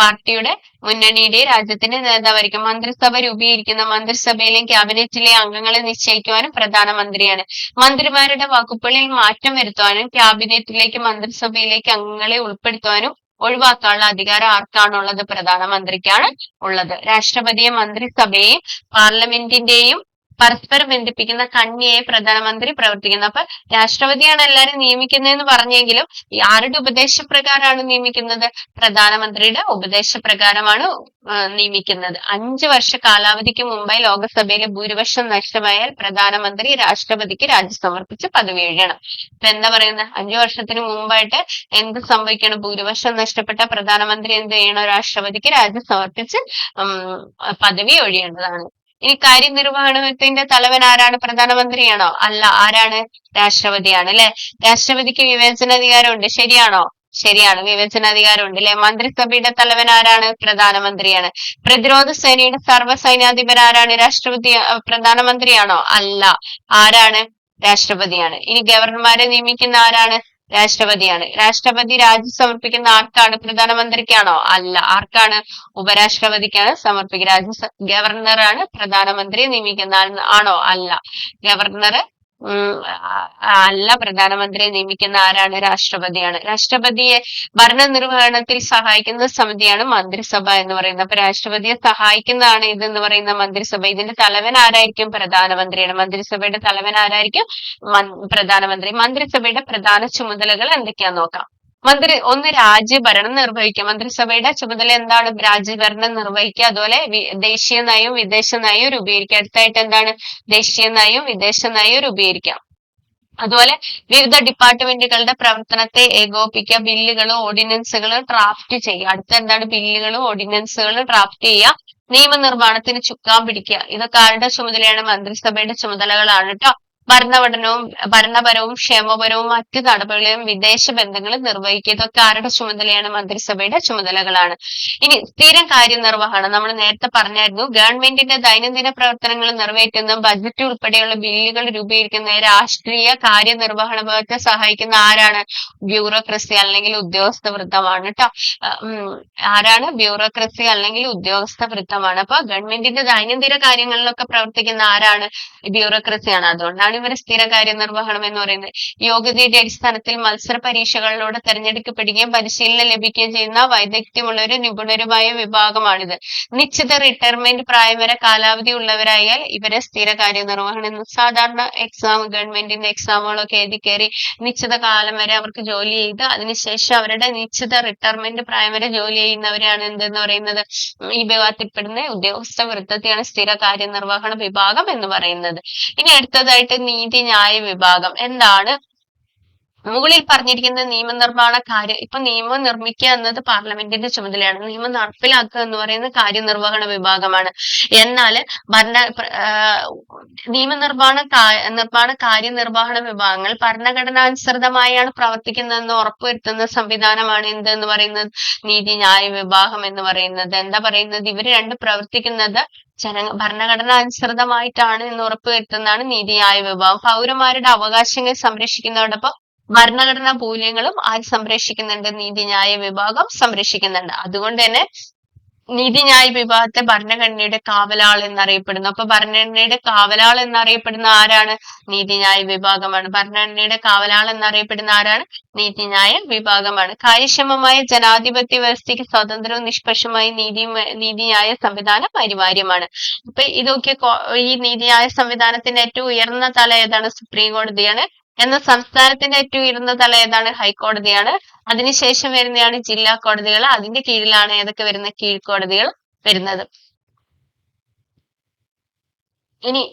പാർട്ടിയുടെ മുന്നണിയുടെയും രാജ്യത്തിന്റെ നേതാവായിരിക്കും. മന്ത്രിസഭ രൂപീകരിക്കുന്ന മന്ത്രിസഭയിലെയും ക്യാബിനറ്റിലെയും അംഗങ്ങളെ നിശ്ചയിക്കുവാനും പ്രധാനമന്ത്രിയാണ്. മന്ത്രിമാരുടെ വകുപ്പുകളിൽ മാറ്റം വരുത്തുവാനും ക്യാബിനറ്റിലേക്ക് മന്ത്രിസഭയിലേക്ക് അംഗങ്ങളെ ഉൾപ്പെടുത്തുവാനും ഒഴിവാക്കാനുള്ള അധികാരം ആർക്കാണുള്ളത്? പ്രധാനമന്ത്രിക്കാണ് ഉള്ളത്. രാഷ്ട്രപതിയെ മന്ത്രിസഭയെയും പാർലമെന്റിന്റെയും പരസ്പരം ബന്ധിപ്പിക്കുന്ന കണ്ണിയെ പ്രധാനമന്ത്രി പ്രവർത്തിക്കുന്നത്. അപ്പൊ രാഷ്ട്രപതിയാണ് എല്ലാരും നിയമിക്കുന്നതെന്ന് പറഞ്ഞെങ്കിലും ആരുടെ ഉപദേശപ്രകാരമാണ് നിയമിക്കുന്നത്? പ്രധാനമന്ത്രിയുടെ ഉപദേശപ്രകാരമാണ് നിയമിക്കുന്നത്. 5 വർഷ കാലാവധിക്ക് മുമ്പായി ലോകസഭയിലെ ഭൂരിപക്ഷം നഷ്ടമായാൽ പ്രധാനമന്ത്രി രാഷ്ട്രപതിക്ക് രാജി സമർപ്പിച്ച് പദവി ഒഴിയണം. ഇപ്പൊ എന്താ പറയുന്നത്? 5 വർഷത്തിന് മുമ്പായിട്ട് എന്ത് സംഭവിക്കണം? ഭൂരിപക്ഷം നഷ്ടപ്പെട്ട പ്രധാനമന്ത്രി എന്ത് ചെയ്യണം? രാഷ്ട്രപതിക്ക് രാജി സമർപ്പിച്ച് പദവി ഒഴിയേണ്ടതാണ്. ഇനി കാര്യനിർവഹണത്തിന്റെ തലവൻ ആരാണ്? പ്രധാനമന്ത്രിയാണോ? അല്ല. ആരാണ്? രാഷ്ട്രപതിയാണ് അല്ലെ. രാഷ്ട്രപതിക്ക് വിവേചനാധികാരമുണ്ട്. ശരിയാണോ? ശരിയാണ്, വിവേചനാധികാരമുണ്ട് അല്ലെ. മന്ത്രിസഭയുടെ തലവൻ ആരാണ്? പ്രധാനമന്ത്രിയാണ്. പ്രതിരോധ സേനയുടെ സർവ്വ സൈന്യാധിപൻ ആരാണ്? രാഷ്ട്രപതി പ്രധാനമന്ത്രിയാണോ? അല്ല. ആരാണ്? രാഷ്ട്രപതിയാണ്. ഇനി ഗവർണർമാരെ നിയമിക്കുന്ന ആരാണ്? രാഷ്ട്രപതിയാണ്. രാഷ്ട്രപതി രാജി സമർപ്പിക്കുന്ന ആർക്കാണ്? പ്രധാനമന്ത്രിക്കാണോ? അല്ല. ആർക്കാണ്? ഉപരാഷ്ട്രപതിക്കാണ് സമർപ്പിക്കുക. ഗവർണറാണ് പ്രധാനമന്ത്രിയെ നിയമിക്കുന്ന ആണോ? അല്ല. ഗവർണർ അല്ല. പ്രധാനമന്ത്രിയെ നിയമിക്കുന്ന ആരാണ്? രാഷ്ട്രപതിയാണ്. രാഷ്ട്രപതിയെ ഭരണനിർവഹണത്തിൽ സഹായിക്കുന്ന സമിതിയാണ് മന്ത്രിസഭ എന്ന് പറയുന്നത്. അപ്പൊ രാഷ്ട്രപതിയെ സഹായിക്കുന്നതാണ് ഇതെന്ന് പറയുന്ന മന്ത്രിസഭ. ഇതിന്റെ തലവൻ ആരായിരിക്കും? പ്രധാനമന്ത്രിയാണ്. മന്ത്രിസഭയുടെ തലവൻ ആരായിരിക്കും? പ്രധാനമന്ത്രി. മന്ത്രിസഭയുടെ പ്രധാന ചുമതലകൾ എന്തൊക്കെയാന്ന് നോക്കാം. രാജ്യഭരണം നിർവഹിക്കുക. മന്ത്രിസഭയുടെ ചുമതല എന്താണ്? രാജ്യഭരണം നിർവഹിക്കുക. അതുപോലെ ദേശീയ നയവും വിദേശ നയവും രൂപീകരിക്കുക. അടുത്തായിട്ട് എന്താണ്? ദേശീയ നയവും വിദേശ നയവും രൂപീകരിക്കുക. അതുപോലെ വിവിധ ഡിപ്പാർട്ട്മെന്റുകളുടെ പ്രവർത്തനത്തെ ഏകോപിപ്പിക്കുക. ബില്ലുകളും ഓർഡിനൻസുകളും ഡ്രാഫ്റ്റ് ചെയ്യുക. അടുത്ത എന്താണ്? ബില്ലുകളും ഓർഡിനൻസുകളും ഡ്രാഫ്റ്റ് ചെയ്യുക. നിയമനിർമ്മാണത്തിന് ചുക്കാൻ പിടിക്കുക. ഇതൊക്കെ ആരുടെ ചുമതലയാണ്? മന്ത്രിസഭയുടെ ചുമതലകളാണ് കേട്ടോ. ഭരണപരവും ക്ഷേമപരവും മറ്റു നടപടികളും വിദേശ ബന്ധങ്ങളും നിർവഹിക്കുക. ഇതൊക്കെ ആരുടെ ചുമതലയാണ്? മന്ത്രിസഭയുടെ ചുമതലകളാണ്. ഇനി സ്ഥിരം കാര്യനിർവഹണം. നമ്മൾ നേരത്തെ പറഞ്ഞായിരുന്നു. ഗവൺമെന്റിന്റെ ദൈനംദിന പ്രവർത്തനങ്ങൾ നിറവേറ്റുന്ന ബജറ്റ് ഉൾപ്പെടെയുള്ള ബില്ലുകൾ രൂപീകരിക്കുന്ന രാഷ്ട്രീയ കാര്യനിർവഹണ വിഭാഗത്തെ സഹായിക്കുന്ന ആരാണ്? ബ്യൂറോക്രസി അല്ലെങ്കിൽ ഉദ്യോഗസ്ഥ വൃത്തമാണ് കേട്ടോ. ആരാണ്? ബ്യൂറോക്രസി അല്ലെങ്കിൽ ഉദ്യോഗസ്ഥ വൃത്തമാണ്. അപ്പൊ ഗവൺമെന്റിന്റെ ദൈനംദിന കാര്യങ്ങളിലൊക്കെ പ്രവർത്തിക്കുന്ന ആരാണ്? ബ്യൂറോക്രസിയാണ്. അതുകൊണ്ടാണ് ഇവരെ സ്ഥിര കാര്യനിർവഹണം എന്ന് പറയുന്നത്. യോഗ്യതയുടെ അടിസ്ഥാനത്തിൽ മത്സര പരീക്ഷകളിലൂടെ തെരഞ്ഞെടുക്കപ്പെടുകയും പരിശീലനം ലഭിക്കുകയും ചെയ്യുന്ന വൈദഗ്ധ്യമുള്ളവരും നിപുണരുമായ വിഭാഗമാണിത്. നിശ്ചിത റിട്ടയർമെന്റ് പ്രായം വരെ കാലാവധി ഉള്ളവരായാൽ ഇവരെ സ്ഥിര കാര്യനിർവഹണം എന്ന്. സാധാരണ ഗവൺമെന്റിന്റെ എക്സാമുകളൊക്കെ എഴുതി കയറി നിശ്ചിത കാലം വരെ അവർക്ക് ജോലി ചെയ്ത് അതിനുശേഷം അവരുടെ നിശ്ചിത റിട്ടയർമെന്റ് പ്രായം വരെ ജോലി ചെയ്യുന്നവരെയാണ് എന്തെന്ന് പറയുന്നത്, ഈ വിഭാഗത്തിൽപ്പെടുന്ന ഉദ്യോഗസ്ഥ വൃത്തത്തെയാണ് സ്ഥിര കാര്യനിർവഹണ വിഭാഗം എന്ന് പറയുന്നത്. ഇനി അടുത്തതായിട്ട് നീതിന്യായ വിഭാഗം എന്താണ്? മുകളിൽ പറഞ്ഞിരിക്കുന്ന നിയമനിർമ്മാണ കാര്യം, ഇപ്പൊ നിയമം നിർമ്മിക്കുക എന്നത് പാർലമെന്റിന്റെ ചുമതലയാണ്. നിയമം നടപ്പിലാക്കുക എന്ന് പറയുന്നത് കാര്യനിർവഹണ വിഭാഗമാണ്. എന്നാൽ നിർമ്മാണ കാര്യനിർവഹണ വിഭാഗങ്ങൾ ഭരണഘടനാനുസൃതമായാണ് പ്രവർത്തിക്കുന്നതെന്ന് ഉറപ്പുവരുത്തുന്ന സംവിധാനമാണ് എന്തെന്ന് പറയുന്നത്, നീതിന്യായ വിഭാഗം എന്ന് പറയുന്നത്. എന്താ പറയുന്നത്, ഇവര് രണ്ടും പ്രവർത്തിക്കുന്നത് ഭരണഘടന അനുസൃതമായിട്ടാണ് എന്ന് ഉറപ്പുവരുത്തുന്നതാണ് നീതിന്യായ വിഭാഗം. പൗരന്മാരുടെ അവകാശങ്ങൾ സംരക്ഷിക്കുന്നതോടൊപ്പം ഭരണഘടനാ മൂല്യങ്ങളും ആര് സംരക്ഷിക്കുന്നുണ്ട്, നീതിന്യായ വിഭാഗം സംരക്ഷിക്കുന്നുണ്ട്. അതുകൊണ്ട് തന്നെ നീതിന്യായ വിഭാഗത്തെ ഭരണഘടനയുടെ കാവലാൾ എന്നറിയപ്പെടുന്നു. അപ്പൊ ഭരണഘടനയുടെ കാവലാൾ എന്നറിയപ്പെടുന്ന ആരാണ്, നീതിന്യായ വിഭാഗമാണ്. ഭരണഘടനയുടെ കാവലാൾ എന്നറിയപ്പെടുന്ന ആരാണ്, നീതിന്യായ വിഭാഗമാണ്. കാര്യക്ഷമമായ ജനാധിപത്യ വ്യവസ്ഥയ്ക്ക് സ്വതന്ത്രവും നിഷ്പക്ഷമായ നീതിന്യായ സംവിധാനം അനിവാര്യമാണ്. അപ്പൊ ഇതൊക്കെ ഈ നീതിന്യായ സംവിധാനത്തിന്റെ ഏറ്റവും ഉയർന്ന തല ഏതാണ്, സുപ്രീം കോടതിയാണ്. എന്നാൽ സംസ്ഥാനത്തിന്റെ ഏറ്റവും ഉയർന്ന തല ഏതാണ്, ഹൈക്കോടതിയാണ്. അതിനുശേഷം വരുന്നതാണ് ജില്ലാ കോടതികൾ. അതിന്റെ കീഴിലാണ് ഏതൊക്കെ വരുന്നത്, കീഴ്ക്കോടതികൾ വരുന്നത്. ഇനി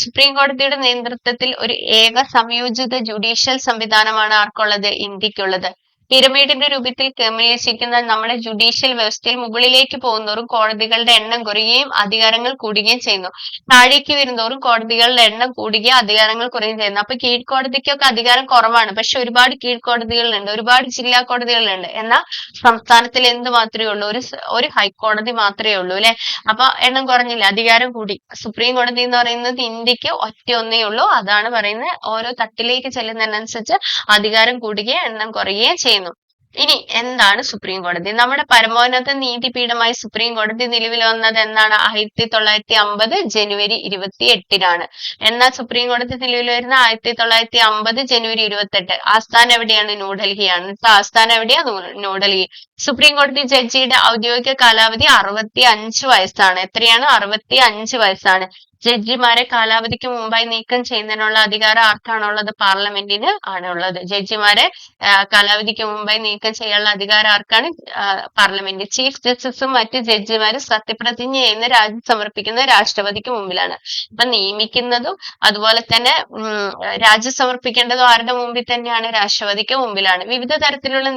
സുപ്രീം കോടതിയുടെ നേതൃത്വത്തിൽ ഒരു ഏക സംയോജിത ജുഡീഷ്യൽ സംവിധാനമാണ് ആർക്കുള്ളത്, ഇന്ത്യക്കുള്ളത്. പിരമിഡിന്റെ രൂപത്തിൽ ക്രമീകരിച്ചിരിക്കുന്ന നമ്മുടെ ജുഡീഷ്യൽ വ്യവസ്ഥയിൽ മുകളിലേക്ക് പോകുന്നതോറും കോടതികളുടെ എണ്ണം കുറയുകയും അധികാരങ്ങൾ കൂടുകയും ചെയ്യുന്നു. താഴേക്ക് വരുന്നതോറും കോടതികളുടെ എണ്ണം കൂടുകയും അധികാരങ്ങൾ കുറയുകയും ചെയ്യുന്നു. അപ്പൊ കീഴ്ക്കോടതിക്കൊക്കെ അധികാരം കുറവാണ്, പക്ഷെ ഒരുപാട് കീഴ്ക്കോടതികളുണ്ട്, ഒരുപാട് ജില്ലാ കോടതികളുണ്ട്. എന്നാൽ സംസ്ഥാനത്തിൽ എന്ത് മാത്രമേ ഉള്ളൂ, ഒരു ഹൈക്കോടതി മാത്രമേ ഉള്ളൂ അല്ലെ. അപ്പൊ എണ്ണം കുറഞ്ഞില്ല, അധികാരം കൂടി. സുപ്രീം കോടതി എന്ന് പറയുന്നത് ഇന്ത്യക്ക് ഒന്നേ ഉള്ളൂ. അതാണ് പറയുന്നത്, ഓരോ തട്ടിലേക്ക് ചെല്ലുന്നതിനനുസരിച്ച് അധികാരം കൂടുകയും എണ്ണം കുറയുകയും ചെയ്യുന്നു. ഇനി എന്താണ് സുപ്രീം കോടതി? നമ്മുടെ പരമോന്നത നീതിപീഠമായി സുപ്രീം കോടതി നിലവിൽ വന്നത് എന്നാണ്, 1950 ജനുവരി 28-നാണ്. എന്നാൽ സുപ്രീം കോടതി നിലവിൽ വരുന്ന 1950 ജനുവരി 28. ആസ്ഥാനം എവിടെയാണ്, ന്യൂഡൽഹിയാണ്. ആസ്ഥാനം എവിടെയാ, ന്യൂഡൽഹി. സുപ്രീം കോടതി ജഡ്ജിയുടെ ഔദ്യോഗിക കാലാവധി 65 വയസ്സാണ്. എത്രയാണ്, 65 വയസ്സാണ്. ജഡ്ജിമാരെ കാലാവധിക്ക് മുമ്പായി നീക്കം ചെയ്യുന്നതിനുള്ള അധികാരം ആർക്കാണുള്ളത്, പാർലമെന്റിന് ആണുള്ളത്. ജഡ്ജിമാരെ കാലാവധിക്ക് മുമ്പായി നീക്കം ചെയ്യാനുള്ള അധികാരം ആർക്കാണ്, പാർലമെന്റ്. ചീഫ് ജസ്റ്റിസും മറ്റ് ജഡ്ജിമാരും സത്യപ്രതിജ്ഞ ചെയ്യുന്ന രാജ്യം സമർപ്പിക്കുന്ന രാഷ്ട്രപതിക്ക് മുമ്പിലാണ്. അപ്പൊ നിയമിക്കുന്നതും അതുപോലെ തന്നെ രാജ്യം സമർപ്പിക്കേണ്ടതും ആരുടെ മുമ്പിൽ തന്നെയാണ്, രാഷ്ട്രപതിക്ക് മുമ്പിലാണ്. വിവിധ തരത്തിലുള്ള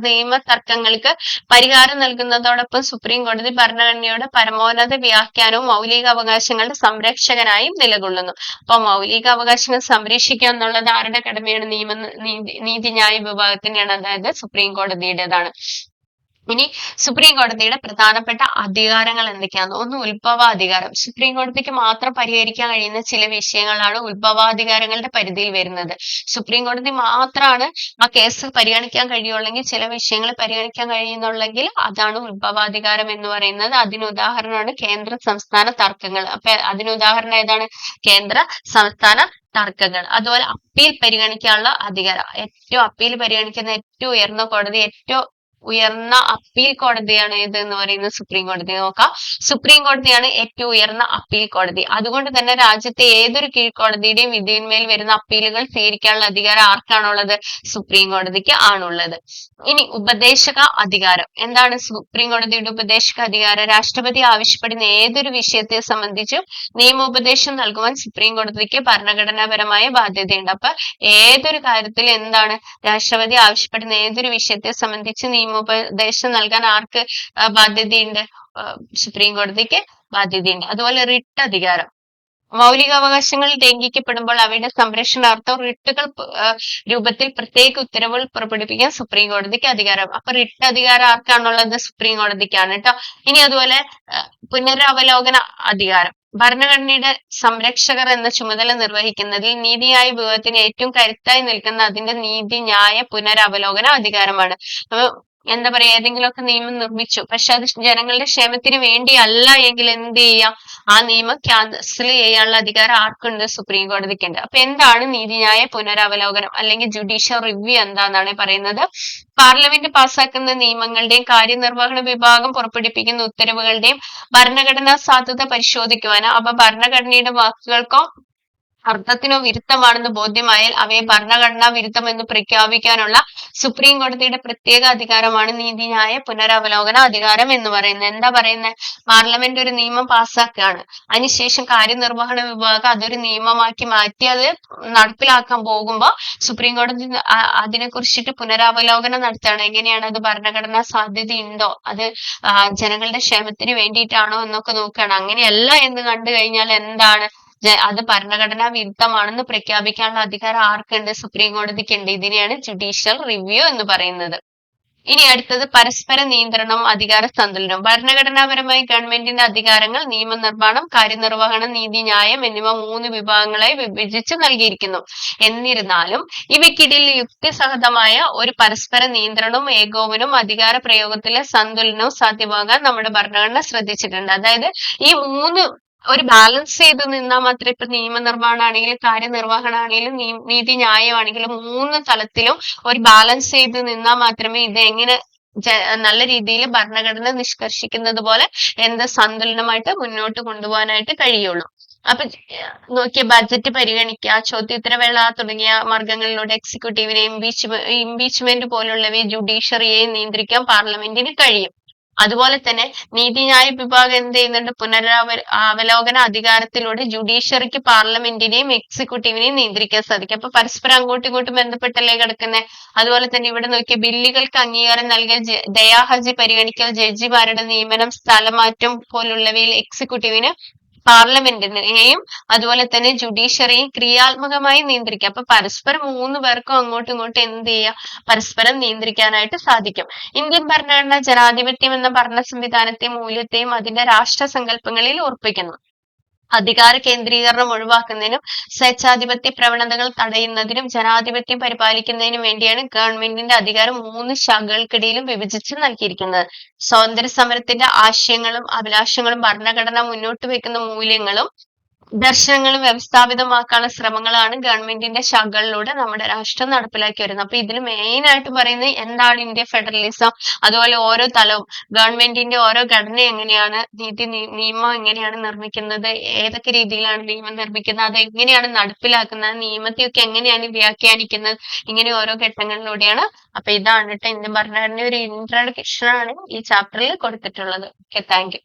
നിയമ തർക്കങ്ങൾക്ക് പരിഹാരം നൽകുന്നതോടൊപ്പം സുപ്രീം കോടതി ഭരണഘടനയുടെ പരമോന്നത വ്യാഖ്യാനവും മൗലിക അവകാശങ്ങളുടെ സംരക്ഷകനായും നിലകൊള്ളുന്നു. അപ്പൊ മൗലിക അവകാശങ്ങൾ സംരക്ഷിക്കുക എന്നുള്ളത് ആരുടെ കടമയാണ്, നീതിന്യായ വിഭാഗത്തിന്റെയാണ്, അതായത് സുപ്രീം കോടതിയുടേതാണ്. ഇനി സുപ്രീം കോടതിയുടെ പ്രധാനപ്പെട്ട അധികാരങ്ങൾ എന്തൊക്കെയാണ്? ഒന്ന്, ഉത്ഭവാധികാരം. സുപ്രീം കോടതിക്ക് മാത്രം പരിഹരിക്കാൻ കഴിയുന്ന ചില വിഷയങ്ങളാണ് ഉത്ഭവാധികാരങ്ങളുടെ പരിധിയിൽ വരുന്നത്. സുപ്രീം കോടതി മാത്രമാണ് ആ കേസ് പരിഗണിക്കാൻ കഴിയുള്ളെങ്കിൽ, ചില വിഷയങ്ങൾ പരിഗണിക്കാൻ കഴിയുന്നുള്ളെങ്കിൽ അതാണ് ഉത്ഭവാധികാരം എന്ന് പറയുന്നത്. അതിന് ഉദാഹരണമാണ് കേന്ദ്ര സംസ്ഥാന തർക്കങ്ങൾ. അപ്പൊ അതിന് ഉദാഹരണം ഏതാണ്, കേന്ദ്ര സംസ്ഥാന തർക്കങ്ങൾ. അതുപോലെ അപ്പീൽ പരിഗണിക്കാനുള്ള അധികാരം. അപ്പീൽ പരിഗണിക്കുന്ന ഏറ്റവും ഉയർന്ന കോടതി, ഏറ്റവും ഉയർന്ന അപ്പീൽ കോടതിയാണ് ഏതെന്ന് പറയുന്നത്, സുപ്രീം കോടതി. നോക്കാം, സുപ്രീം കോടതിയാണ് ഏറ്റവും ഉയർന്ന അപ്പീൽ കോടതി. അതുകൊണ്ട് തന്നെ രാജ്യത്തെ ഏതൊരു കീഴ്ക്കോടതിയുടെയും വിധിയിന്മേൽ വരുന്ന അപ്പീലുകൾ സ്വീകരിക്കാനുള്ള അധികാരം ആർക്കാണുള്ളത്, സുപ്രീം കോടതിക്ക് ആണുള്ളത്. ഇനി ഉപദേശക അധികാരം. എന്താണ് സുപ്രീം കോടതിയുടെ ഉപദേശക അധികാരം? രാഷ്ട്രപതി ആവശ്യപ്പെടുന്ന ഏതൊരു വിഷയത്തെ സംബന്ധിച്ചും നിയമോപദേശം നൽകുവാൻ സുപ്രീം കോടതിക്ക് ഭരണഘടനാപരമായ ബാധ്യതയുണ്ട്. അപ്പൊ ഏതൊരു കാര്യത്തിൽ എന്താണ്, രാഷ്ട്രപതി ആവശ്യപ്പെടുന്ന ഏതൊരു വിഷയത്തെ സംബന്ധിച്ച് നിയമോപദേശം നൽകാൻ ആർക്ക് ബാധ്യതയുണ്ട്, സുപ്രീം കോടതിക്ക് ബാധ്യതയുണ്ട്. അതുപോലെ റിട്ട് അധികാരം. മൗലികാവകാശങ്ങൾ ലംഘിക്കപ്പെടുമ്പോൾ അവയുടെ സംരക്ഷണാർത്ഥം റിട്ടുകൾ രൂപത്തിൽ പ്രത്യേക ഉത്തരവുകൾ പുറപ്പെടുവിക്കാൻ സുപ്രീം കോടതിക്ക് അധികാരം. അപ്പൊ റിട്ട് അധികാരം ആർക്കാണുള്ളത്, സുപ്രീം കോടതിക്കാണ് കേട്ടോ. ഇനി അതുപോലെ പുനരവലോകന അധികാരം. ഭരണഘടനയുടെ സംരക്ഷകർ എന്ന ചുമതല നിർവഹിക്കുന്നതിൽ നീതിന്യായ വിഭാഗത്തിന് ഏറ്റവും കരുത്തായി നിൽക്കുന്ന അതിന്റെ നീതിന്യായ പുനരവലോകന അധികാരമാണ്. എന്താ പറയാ ഏതെങ്കിലുമൊക്കെ നിയമം നിർമ്മിച്ചു, പക്ഷെ അത് ജനങ്ങളുടെ ക്ഷേമത്തിന് വേണ്ടിയല്ല എങ്കിൽ എന്ത് ചെയ്യാം, ആ നിയമം ക്യാൻസൽ ചെയ്യാനുള്ള അധികാരം ആർക്കുണ്ട്? സുപ്രീം കോടതിക്കുണ്ട്. അപ്പൊ എന്താണ് നീതിന്യായ പുനരവലോകനം അല്ലെങ്കിൽ ജുഡീഷ്യൽ റിവ്യൂ എന്താണെന്നാണ് പറയുന്നത്? പാർലമെന്റ് പാസാക്കുന്ന നിയമങ്ങളുടെയും കാര്യനിർവഹണ വിഭാഗം പുറപ്പെടുവിപ്പിക്കുന്ന ഉത്തരവുകളുടെയും ഭരണഘടനാ സാധുത പരിശോധിക്കുവാനോ അവ ഭരണഘടനയുടെ വാക്കുകൾക്കോ അർത്ഥത്തിനോ വിരുദ്ധമാണെന്ന് ബോധ്യമായാൽ അവയെ ഭരണഘടനാ വിരുദ്ധമെന്ന് പ്രഖ്യാപിക്കാനുള്ള സുപ്രീം കോടതിയുടെ പ്രത്യേക അധികാരമാണ് നീതിന്യായ പുനരവലോകന അധികാരം എന്ന് പറയുന്നത്. എന്താ പറയുന്നത്? പാർലമെന്റ് ഒരു നിയമം പാസ്സാക്കുകയാണ്, അതിനുശേഷം കാര്യനിർവഹണ വിഭാഗം അതൊരു നിയമമാക്കി മാറ്റി അത് നടപ്പിലാക്കാൻ പോകുമ്പോൾ സുപ്രീം കോടതി അതിനെ കുറിച്ചിട്ട് പുനരവലോകനം നടത്തുകയാണ്. എങ്ങനെയാണ് അത് ഭരണഘടനാ സാധ്യതയുണ്ടോ, അത് ജനങ്ങളുടെ ക്ഷേമത്തിന് വേണ്ടിയിട്ടാണോ എന്നൊക്കെ നോക്കുകയാണ്. അങ്ങനെയല്ല എന്ന് കണ്ടു കഴിഞ്ഞാൽ എന്താണ്, അത് ഭരണഘടനാ വിരുദ്ധമാണെന്ന് പ്രഖ്യാപിക്കാനുള്ള അധികാരം ആർക്കുണ്ട്? സുപ്രീം കോടതിക്കുണ്ട്. ഇതിനെയാണ് ജുഡീഷ്യൽ റിവ്യൂ എന്ന് പറയുന്നത്. ഇനി അടുത്തത് പരസ്പര നിയന്ത്രണവും അധികാര സന്തുലനവും. ഭരണഘടനാപരമായി ഗവൺമെന്റിന്റെ അധികാരങ്ങൾ നിയമനിർമ്മാണം, കാര്യനിർവഹണം, നീതിന്യായം എന്നിവ 3 വിഭാഗങ്ങളായി വിഭജിച്ച് നൽകിയിരിക്കുന്നു. എന്നിരുന്നാലും ഇവയ്ക്കിടയിൽ യുക്തിസഹതമായ ഒരു പരസ്പര നിയന്ത്രണവും ഏകോപനവും അധികാര പ്രയോഗത്തിലെ സന്തുലനവും സാധ്യമാകാൻ നമ്മുടെ ഭരണഘടന ശ്രദ്ധിച്ചിട്ടുണ്ട്. അതായത് ഈ 3 ഒരു ബാലൻസ് ചെയ്ത് നിന്നാൽ മാത്രമേ, ഇപ്പൊ നിയമനിർമ്മാണമാണെങ്കിലും കാര്യനിർവഹണമാണെങ്കിലും നീതിന്യായമാണെങ്കിലും 3 തലത്തിലും ഒരു ബാലൻസ് ചെയ്ത് നിന്നാൽ മാത്രമേ ഇത് എങ്ങനെ നല്ല രീതിയിൽ ഭരണഘടന നിഷ്കർഷിക്കുന്നത് പോലെ എന്ത് സന്തുലനമായിട്ട് മുന്നോട്ട് കൊണ്ടുപോകാനായിട്ട് കഴിയുള്ളൂ. അപ്പൊ നോക്കിയ ബജറ്റ് പരിഗണിക്കുക, ചോദ്യോത്തരവേള തുടങ്ങിയ മാർഗങ്ങളിലൂടെ എക്സിക്യൂട്ടീവിനെ ഇംപീച്ച്മെന്റ് പോലുള്ളവയെ ജുഡീഷ്യറിയെ നിയന്ത്രിക്കാൻ പാർലമെന്റിന് കഴിയും. അതുപോലെ തന്നെ നീതിന്യായ വിഭാഗം എന്ത് ചെയ്യുന്നുണ്ട്? അവലോകന അധികാരത്തിലൂടെ ജുഡീഷ്യറിക്ക് പാർലമെന്റിനെയും എക്സിക്യൂട്ടീവിനെയും നിയന്ത്രിക്കാൻ സാധിക്കും. അപ്പൊ പരസ്പരം അങ്ങോട്ടും ഇങ്ങോട്ടും ബന്ധപ്പെട്ടല്ലേ കിടക്കുന്നത്. അതുപോലെ തന്നെ ഇവിടെ നോക്കിയ ബില്ലുകൾക്ക് അംഗീകാരം നൽകൽ, ദയാഹർജി പരിഗണിക്കൽ, ജഡ്ജിമാരുടെ നിയമനം, സ്ഥലമാറ്റം പോലുള്ളവയിൽ എക്സിക്യൂട്ടീവിന് പാർലമെന്റിനെയും അതുപോലെ തന്നെ ജുഡീഷ്യറിയെയും ക്രിയാത്മകമായി നിയന്ത്രിക്കാം. അപ്പൊ പരസ്പരം 3 പേർക്കും അങ്ങോട്ടും ഇങ്ങോട്ടും എന്ത് ചെയ്യാം? പരസ്പരം നിയന്ത്രിക്കാനായിട്ട് സാധിക്കും. ഇന്ത്യൻ ഭരണഘടന ജനാധിപത്യം എന്ന ഭരണ സംവിധാനത്തെയും മൂല്യത്തെയും അതിന്റെ രാഷ്ട്രസങ്കല്പങ്ങളിൽ ഉറപ്പിക്കുന്നു. അധികാര കേന്ദ്രീകരണം ഒഴിവാക്കുന്നതിനും സ്വേച്ഛാധിപത്യ പ്രവണതകൾ തടയുന്നതിനും ജനാധിപത്യം പരിപാലിക്കുന്നതിനും വേണ്ടിയാണ് ഗവൺമെന്റിന്റെ അധികാരം 3 ശാഖകൾക്കിടയിലും വിഭജിച്ച് നൽകിയിരിക്കുന്നത്. സ്വാതന്ത്ര്യ സമരത്തിന്റെ ആശയങ്ങളും അഭിലാഷങ്ങളും ഭരണഘടന മുന്നോട്ട് വെക്കുന്ന മൂല്യങ്ങളും ദർശനങ്ങളും വ്യവസ്ഥാപിതമാക്കാനുള്ള ശ്രമങ്ങളാണ് ഗവൺമെന്റിന്റെ ശാഖകളിലൂടെ നമ്മുടെ രാഷ്ട്രം നടപ്പിലാക്കി വരുന്നത്. അപ്പൊ ഇതിൽ മെയിൻ ആയിട്ട് പറയുന്നത് എന്താണ്? ഇന്ത്യ ഫെഡറലിസം, അതുപോലെ ഓരോ തലവും ഗവൺമെന്റിന്റെ ഓരോ ഘടന എങ്ങനെയാണ്, നിയമം എങ്ങനെയാണ് നിർമ്മിക്കുന്നത്, ഏതൊക്കെ രീതിയിലാണ് നിയമം നിർമ്മിക്കുന്നത്, അത് എങ്ങനെയാണ് നടപ്പിലാക്കുന്നത്, നിയമത്തെയൊക്കെ എങ്ങനെയാണ് വ്യാഖ്യാനിക്കുന്നത്, ഇങ്ങനെ ഓരോ ഘട്ടങ്ങളിലൂടെയാണ്. അപ്പൊ ഇതാണ് കേട്ടോ ഇന്ത്യൻ ഭരണഘടന ഒരു ഇൻട്രൊഡക്ഷൻ ആണ് ഈ ചാപ്റ്ററിൽ കൊടുത്തിട്ടുള്ളത്. Okay, thank you.